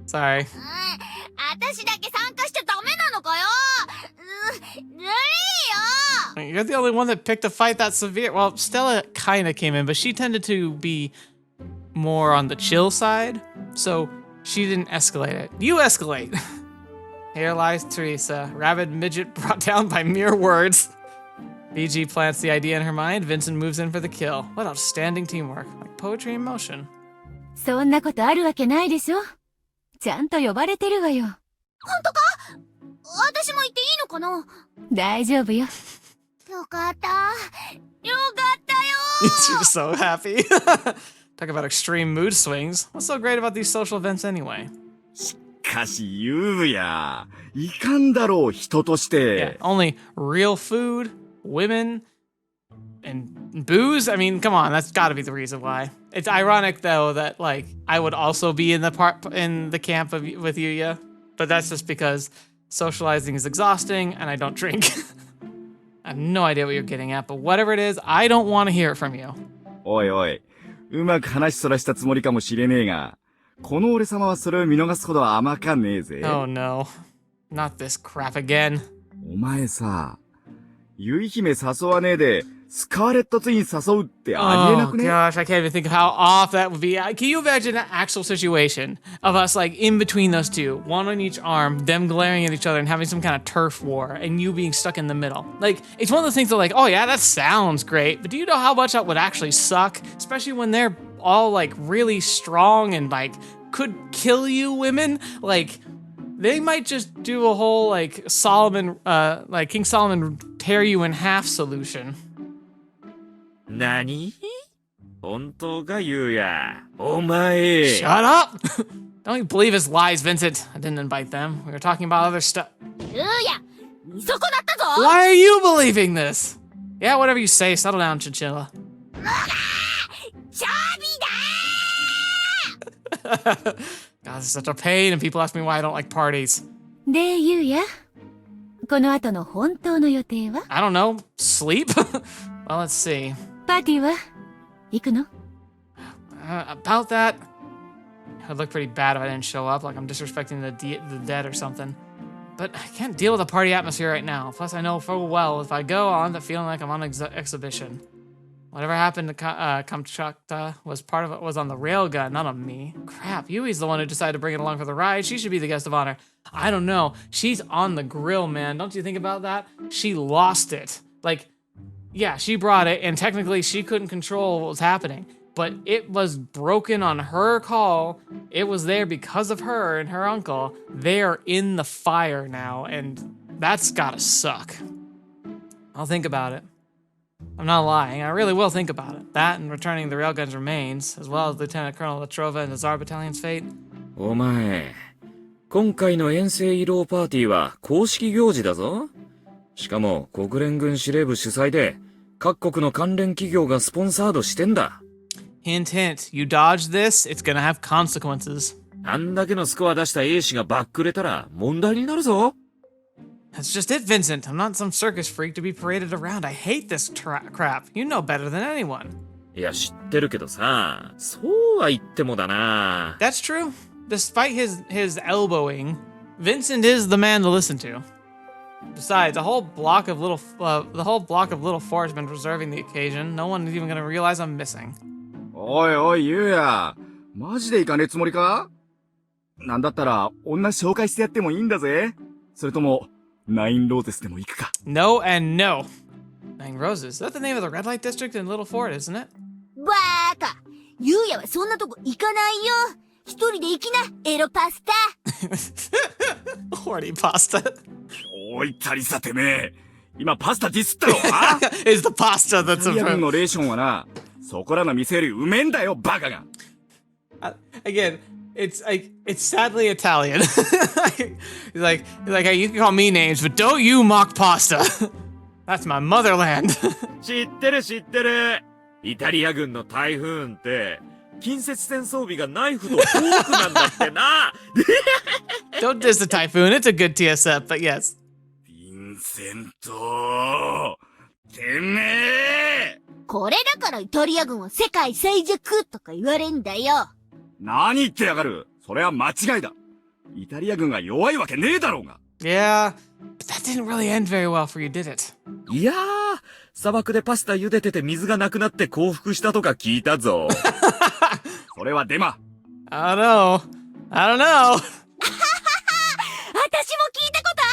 Sorry. 私だけ参加しちゃダメなのかよずるいよ You're the only one that picked a fight that severe. Well, Stella kind of came in, but she tended to be more on the chill side, so she didn't escalate it. You escalate. Here lies Teresa, rabid midget brought down by mere words. BG plants the idea in her mind. Vincent moves in for the kill. What outstanding teamwork. Like poetry in motion. そんなことあるわけないでしょ。ちゃんと呼ばれてるわよ。本当か私も行っていいのかな大丈夫よ。よかった。よかったよ She's so happy. Talk about extreme mood swings. What's so great about these social events anyway? しかし、ゆうや。いかんだろう、人とし Yeah, て。only real food, women, and booze. I mean, come on, that's got to be the reason why. It's ironic though that like I would also be in the camp with Yuuya, but that's just because socializing is exhausting and I don't drink. I have no idea what you're getting at, but whatever it is, I don't want to hear it from you. おいおい、うまく話そらしたつもりかもしれねえが、この俺様はそれを見逃すほど甘かねえぜ。Oh no, not this crap again. お前さ、ゆい姫誘わねえで、スカーレットツイン誘うってありえな Oh くね？ gosh, I can't even think of how off that would be. Can you imagine an actual situation of us like in between those two, one on each arm, them glaring at each other and having some kind of turf war, and you being stuck in the middle? Like, it's one of those things that like, oh yeah, that sounds great, but do you know how much that would actually suck? Especially when they're all like really strong and like could kill you women? Like, they might just do a whole like Solomon, like King Solomon tear you in half solution. 何？本当かゆうや。お前。 Shut up! Don't you believe his lies, Vincent. I didn't invite them. We were talking about other stuff. ゆうや見損なったぞ Why are you believing this? Yeah, whatever you say. Settle down, Chinchilla. チャビだ God, this is such a pain, and people ask me why I don't like parties. で、ゆうや。この後の本当の予定は？ I don't know. Sleep? Well, let's see. パーティーは？行くの？ About that, it would look pretty bad if I didn't show up, like I'm disrespecting the dead or something. But I can't deal with the party atmosphere right now. Plus, I know full well if I go, I'll end up feeling like I'm on exhibition. Whatever happened to Kamchatka was on the railgun, not on me. Crap, Yui's the one who decided to bring it along for the ride. She should be the guest of honor. I don't know. She's on the grill, man. Don't you think about that? She lost it. Like, yeah, she brought it, and technically she couldn't control what was happening. But it was broken on her call. It was there because of her and her uncle. They are in the fire now, and that's gotta suck. I'll think about it. I'm not lying. I really will think about it. That and returning the railgun's remains, as well as Lieutenant Colonel Latrova and the Tsar Battalion's fate. お前。今回の遠征移動パーティーは公式行事だぞ。しかも国連軍司令部主催で各国の関連企業がスポンサードしてんだ。Hint, hint. You dodge this, it's gonna have consequences. あんだけのスコア出した A 氏がバックれたら問題になるぞ。That's just it, Vincent. I'm not some circus freak to be paraded around. I hate this crap. You know better than anyone. いや知ってるけどさ、そうは言ってもだな。That's true. Despite his elbowing, Vincent is the man to listen to. Besides, the whole block of little forts has been reserving the occasion. No one is even gonna realize I'm missing. おいおい、ゆうや。マジで行かねえつもりか？なんだったら、女紹介してやってもいいんだぜ。それとも、ナインローゼスでも行くか。No and no. Nine Roses. That's the name of the red light district in Little Fort, isn't it? バーカゆうやはそんなとこ行かないよ一人で行きなエロパスタ Horny pasta. おい、タリサてめえ。今パスタディスったろあ It's the pasta イ that's タリア軍 a... のレーションはな、そこらの店よりうめえんだよ、バカが。Again, it's sadly Italian. he's like, hey, you can call me names, but don't you mock pasta. That's my motherland. 知ってる知ってる。イタリア軍の台風って近接戦装備がナイフとフォークなんだってな。Don't diss the Typhoon. It's a good TSF, but yes. ヴィンセントてめえこれだからイタリア軍は世界最弱とか言われんだよ。何言ってやがる。それは間違いだ。イタリア軍が弱いわけねえだろうが。Yeah, but that didn't really end very well for you, did it? いやー、砂漠でパスタ茹でてて水がなくなって降伏したとか聞いたぞ。それはデマ。I don't know. 私も聞いたことあ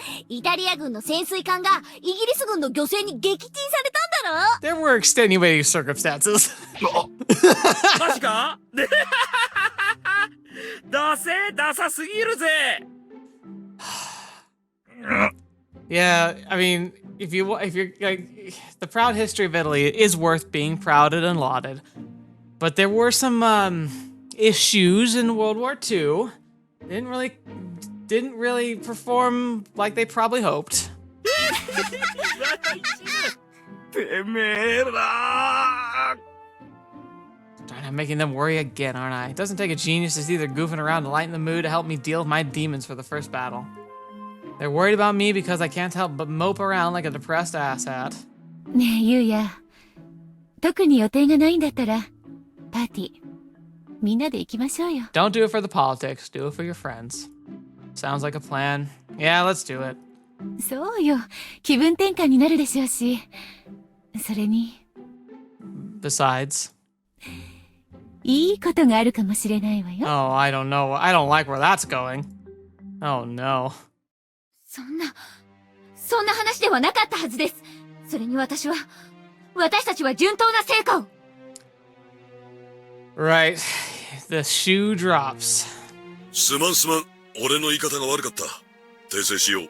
る。イタリア軍の潜水艦がイギリス軍の漁船に撃沈されたんだろ。 There were extenuating circumstances. マジか？ダサすぎるぜ。Yeah, I mean, if you're like, the proud history of Italy is worth being prouded and lauded, but there were some issues in World War II. Didn't really perform like they probably hoped. てめえら Darn, I'm making them worry again, aren't I? It doesn't take a genius that's either goofing around to lighten the mood to help me deal with my demons for the first battle. They're worried about me because I can't help but mope around like a depressed asshat. ねえ、ゆうや。特に予定がないんだったら、パーティー、みんなで行きましょうよ。Don't do it for the politics, do it for your friends. Sounds like a plan. Yeah, let's do it. そうよ。気分転換になるでしょうし。それに。Besides. いいことがあるかもしれないわよ。Oh, I don't know. I don't like where that's going. Oh, no. そんな話ではなかったはずです。それに私たちは順当な成果を。Right. The shoe drops. すまん。俺の言い方が悪かった。訂正しよう。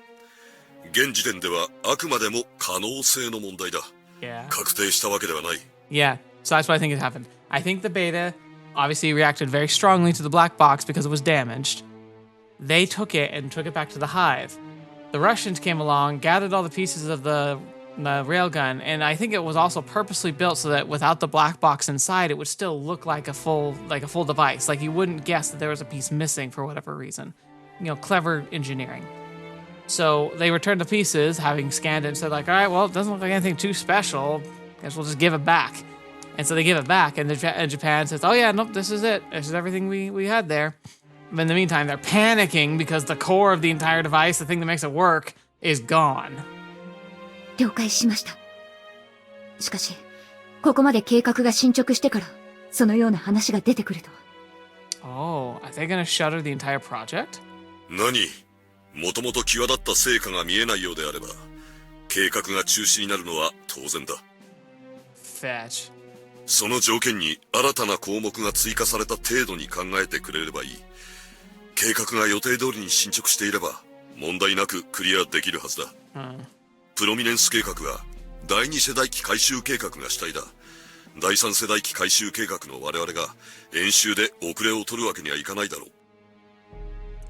現時点ではあくまでも可能性の問題だ。Yeah. 確定したわけではない。Yeah, so that's what I think has happened. I think the beta obviously reacted very strongly to the black box because it was damaged. They took it and took it back to the hive. The Russians came along, gathered all the pieces of the railgun, and I think it was also purposely built so that without the black box inside, it would still look like a full device. Like you wouldn't guess that there was a piece missing for whatever reason. You know, clever engineering. So they returned the pieces, having scanned it, and said like, all right, well, it doesn't look like anything too special. Guess we'll just give it back. And so they give it back, and Japan says, oh yeah, nope, this is it. This is everything we had there. But in the meantime, they're panicking because the core of the entire device, the thing that makes it work, is gone. 了解しました。しかし、ここまで計画が進捗してから、そのような話が出てくるとは。Oh, are they gonna shutter the entire project? 何？もともと際立った成果が見えないようであれば、計画が中止になるのは当然だ。Fetch. その条件に新たな項目が追加された程度に考えてくれればいい。計画が予定通りに進捗していれば、問題なくクリアできるはずだ。プロミネンス計画は、第2世代機回収計画が主体だ。第3世代機回収計画の我々が、演習で遅れを取るわけにはいかないだろう。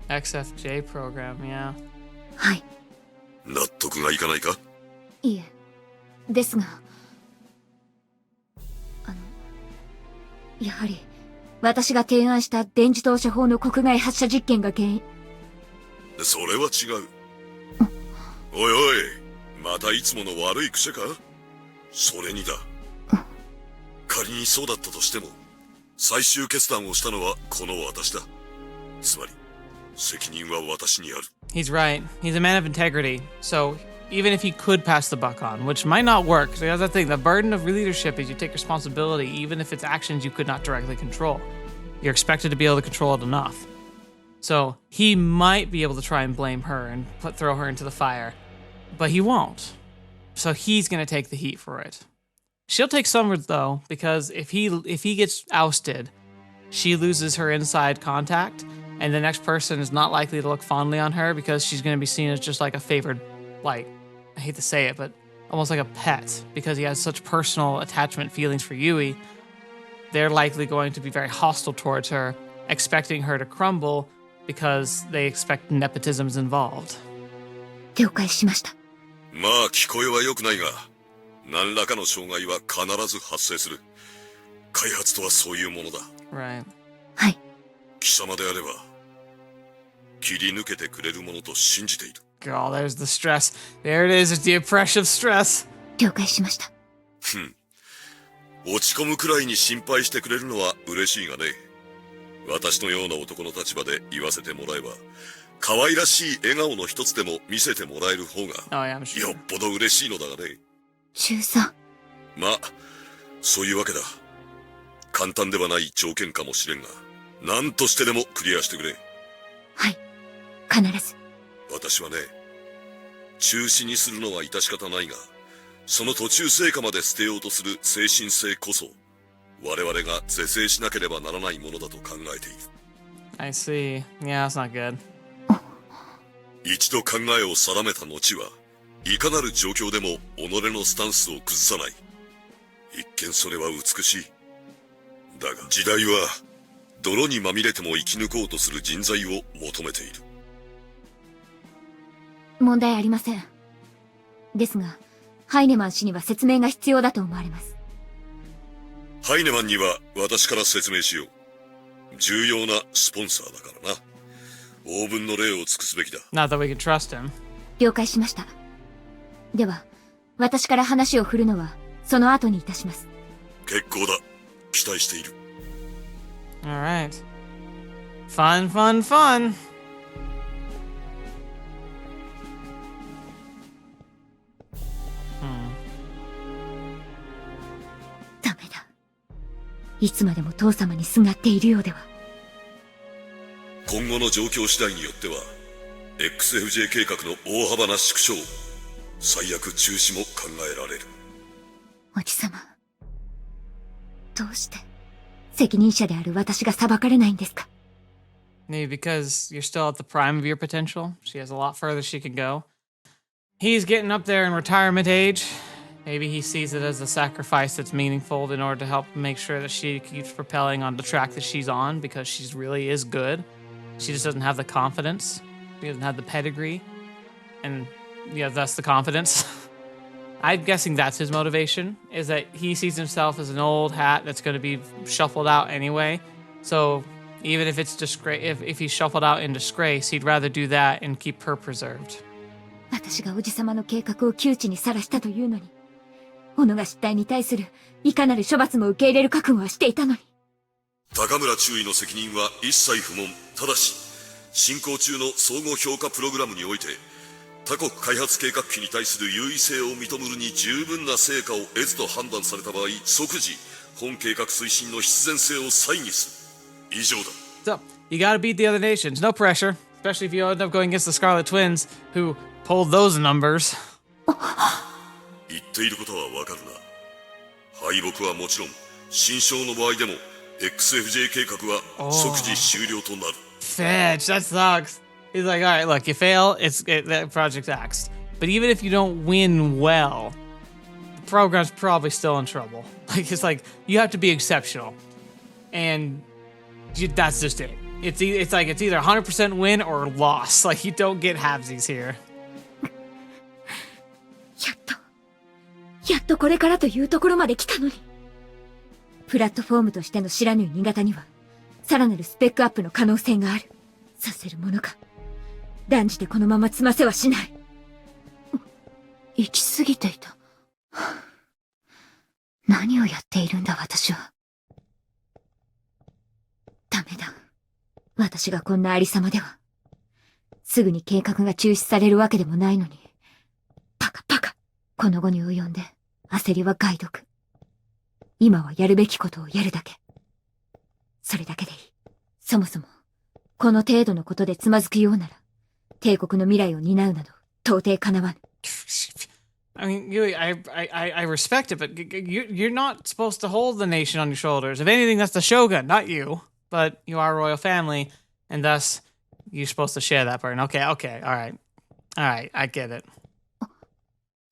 XFJ program, yeah. はい。納得がいかないか？いえ。ですが、やはり、私が提案した電磁投射砲の国外発射実験が原因。それは違う。おいおい、またいつもの悪い癖か？それにだ。仮にそうだったとしても、最終決断をしたのはこの私だ。つまり、責任は私にある。He's right. He's a man of integrity. So even if he could pass the buck on, which might not work, so that's the thing. The burden of leadership is you take responsibility, even if it's actions you could not directly control. You're expected to be able to control it enough. So he might be able to try and blame her and throw her into the fire, but he won't. So he's going to take the heat for it. She'll take some of it though, because if he gets ousted, she loses her inside contact, and the next person is not likely to look fondly on her because she's going to be seen as just like a favored, like, I hate to say it, but almost like a pet, because he has such personal attachment feelings for Yuuya. They're likely going to be very hostile towards her, expecting her to crumble because they expect nepotism's involved. 了解しました。まあ聞こえは良くないが、何らかの障害は必ず発生する。開発とはそういうものだ。Right. 貴様であれば、切り抜けてくれるものと信じている。Girl, there's the stress. There it is. It's the oppressive stress. 了解しました。落ち込むくらいに心配してくれるのは嬉しいがね。私のような男の立場で言わせてもらえば、可愛らしい笑顔の一つでも見せてもらえる方が、よっぽど嬉しいのだがね。中佐。まあ、そういうわけだ。簡単ではない条件かもしれんが、何としてでもクリアしてくれ。はい。必ず。私はね、中止にするのは致し方ないが、その途中成果まで捨てようとする精神性こそ、我々が是正しなければならないものだと考えている。I see. Yeah, that's not good. 一度考えを定めた後は、いかなる状況でも己のスタンスを崩さない。一見それは美しい。だが時代は、泥にまみれても生き抜こうとする人材を求めている。問題ありません。ですが、ハイネマン氏には説明が必要だと思われます。ハイネマンには私から説明しよう。重要なスポンサーだからな。応分の礼を尽くすべきだ。Not that we can trust him. 了解しました。では、私から話を振るのは、その後にいたします。結構だ。期待している。Alright. Fun, fun, fun! ダメだ。いつまでも父様にすがっているようでは。今後の状況次第によっては、XFJ 計画の大幅な縮小、最悪中止も考えられる。おじさま、どうして責任者である私が裁かれないんですか？ Maybe because you're still at the prime of your potential. She has a lot further she can go. He's getting up there in retirement age. Maybe he sees it as a sacrifice that's meaningful in order to help make sure that she keeps propelling on the track that she's on because she really is good. She just doesn't have the confidence. She doesn't have the pedigree. And yeah, thus the confidence. I'm guessing that's his motivation, is that he sees himself as an old hat that's going to be shuffled out anyway. So even if it's if he's shuffled out in disgrace, he'd rather do that and keep her preserved. 私がおじさまの計画を窮地にさらしたというのに、己が失態に対するいかなる処罰も受け入れる覚悟はしていたのに。高村中尉の責任は一切不問。ただし、進行中の総合評価プログラムにおいて、他国開発計画機に対する優位性を認めるに十分な成果を得ずと判断された場合、即時、本計画推進の必然性を再議する。以上だ。So, you gotta beat the other nations. No pressure. Especially if you end up going against the Scarlet Twins, who pulled those numbers. 言っていることはわかるな。敗北はもちろん、新勝の場合でも、XFJ 計画は即時終了となる。Fetch, that sucks. He's like, all right, look, you fail, that project's axed. But even if you don't win well, the program's probably still in trouble. Like, it's like, you have to be exceptional. And that's just it. It's like, it's either 100% win or loss. Like, you don't get halvesies here. やっとこれからというところまで来たのに。プラットフォームとしての知らぬ新潟には、さらなるスペックアップの可能性がある。させるものか。断じてこのまま積ませはしない。行き過ぎていた。何をやっているんだ私は。ダメだ。私がこんなありさまでは。すぐに計画が中止されるわけでもないのに。バカバカ。この後に及んで、焦りは害毒。今はやるべきことをやるだけ。それだけでいい。そもそも、この程度のことでつまずくようなら、帝国の未来を担うなど、到底叶わぬ。I mean, Yuuya, I respect it, but you're not supposed to hold the nation on your shoulders. If anything, that's the shogun, not you. But you are a royal family, and thus, you're supposed to share that burden. Okay, all right. All right, I get it.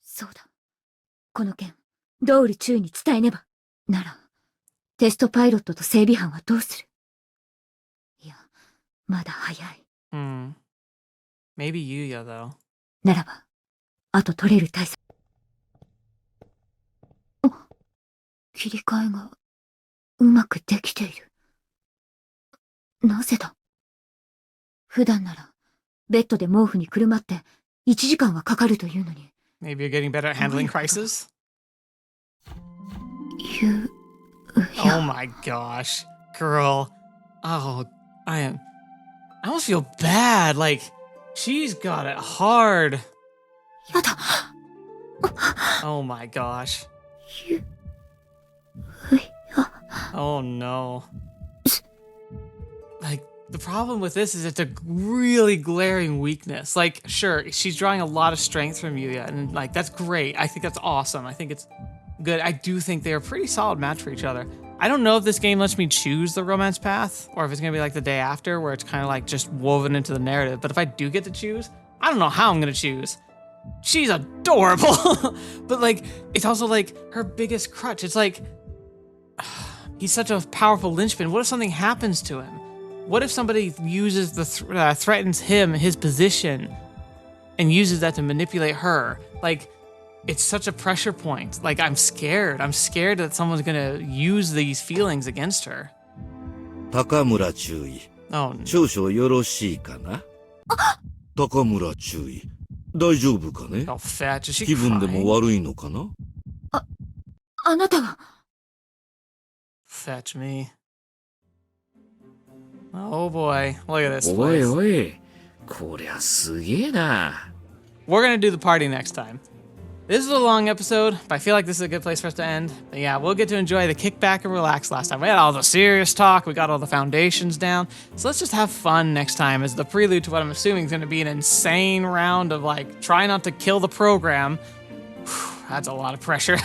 そうだ。この件、ドール中に伝えねば。なら、テストパイロットと整備班はどうする？いや、まだ早い。Maybe Yuuya, though. ならば、あと取れる対策。切り替えがうまくできている。なぜだ？普段ならベッドで毛布にくるまって1時間はかかるというのに。 Maybe you're getting better at handling crisis? Oh my gosh. Girl. Oh, I almost feel bad. Like, she's got it hard. やだ。Oh my gosh. Oh no. Like, the problem with this is it's a really glaring weakness. Like, sure, she's drawing a lot of strength from Yuuya, and like, that's great. I think that's awesome. I think it's good. I do think they're a pretty solid match for each other. I don't know if this game lets me choose the romance path, or if it's gonna be like the day after, where it's kind of like just woven into the narrative. But if I do get to choose, I don't know how I'm gonna choose. She's adorable, but like, it's also like her biggest crutch. It's like, he's such a powerful linchpin. What if something happens to him? What if somebody uses threatens him, his position, and uses that to manipulate her? Like, it's such a pressure point. Like, I'm scared. I'm scared that someone's gonna use these feelings against her. 高村注意。Oh, no. 少々よろしいかな？高村注意。大丈夫かね？ Oh, fetch. Is she 気分で crying? も悪いのかな？あなたは。 Fetch me. Oh boy. Look at this おい place. おい、こりゃすげえな。We're gonna do the party next time. This is a long episode, but I feel like this is a good place for us to end. But yeah, we'll get to enjoy the kick back and relax last time. We had all the serious talk, we got all the foundations down. So let's just have fun next time as the prelude to what I'm assuming is gonna be an insane round of like, try not to kill the program. Whew, that's a lot of pressure.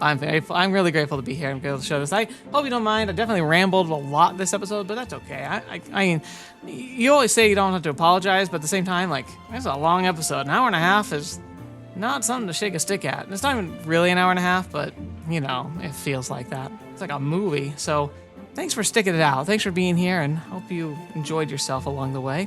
I'm really grateful to be here and be able to show this. I hope you don't mind. I definitely rambled a lot this episode, but that's okay. I mean, you always say you don't have to apologize, but at the same time, like, it's a long episode. An hour and a half is not something to shake a stick at. It's not even really an hour and a half, but, you know, it feels like that. It's like a movie. So thanks for sticking it out. Thanks for being here, and hope you enjoyed yourself along the way.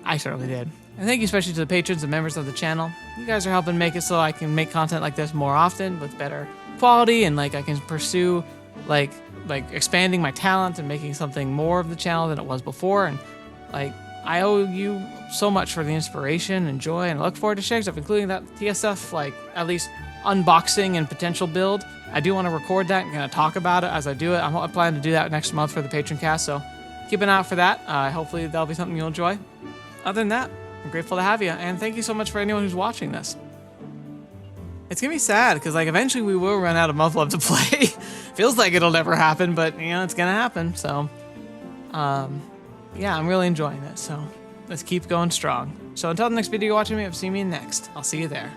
I certainly did. And thank you especially to the patrons and members of the channel. You guys are helping make it so I can make content like this more often with better quality, and like I can pursue like expanding my talent and making something more of the channel than it was before. And like, I owe you so much for the inspiration and joy, and I look forward to sharing stuff, including that TSF, like, at least unboxing and potential build. I do want to record that and kind of talk about it as I do it. I'm planning to do that next month for the patron cast, so keep an eye out for that. Hopefully that'll be something you'll enjoy. Other than that, I'm grateful to have you, and thank you so much for anyone who's watching this. It's gonna be sad, because like eventually we will run out of Muv-Luv to play. Feels like it'll never happen, but you know, it's gonna happen, so yeah, I'm really enjoying it, so let's keep going strong. So until the next video you're watching me, I've seen me next. I'll see you there.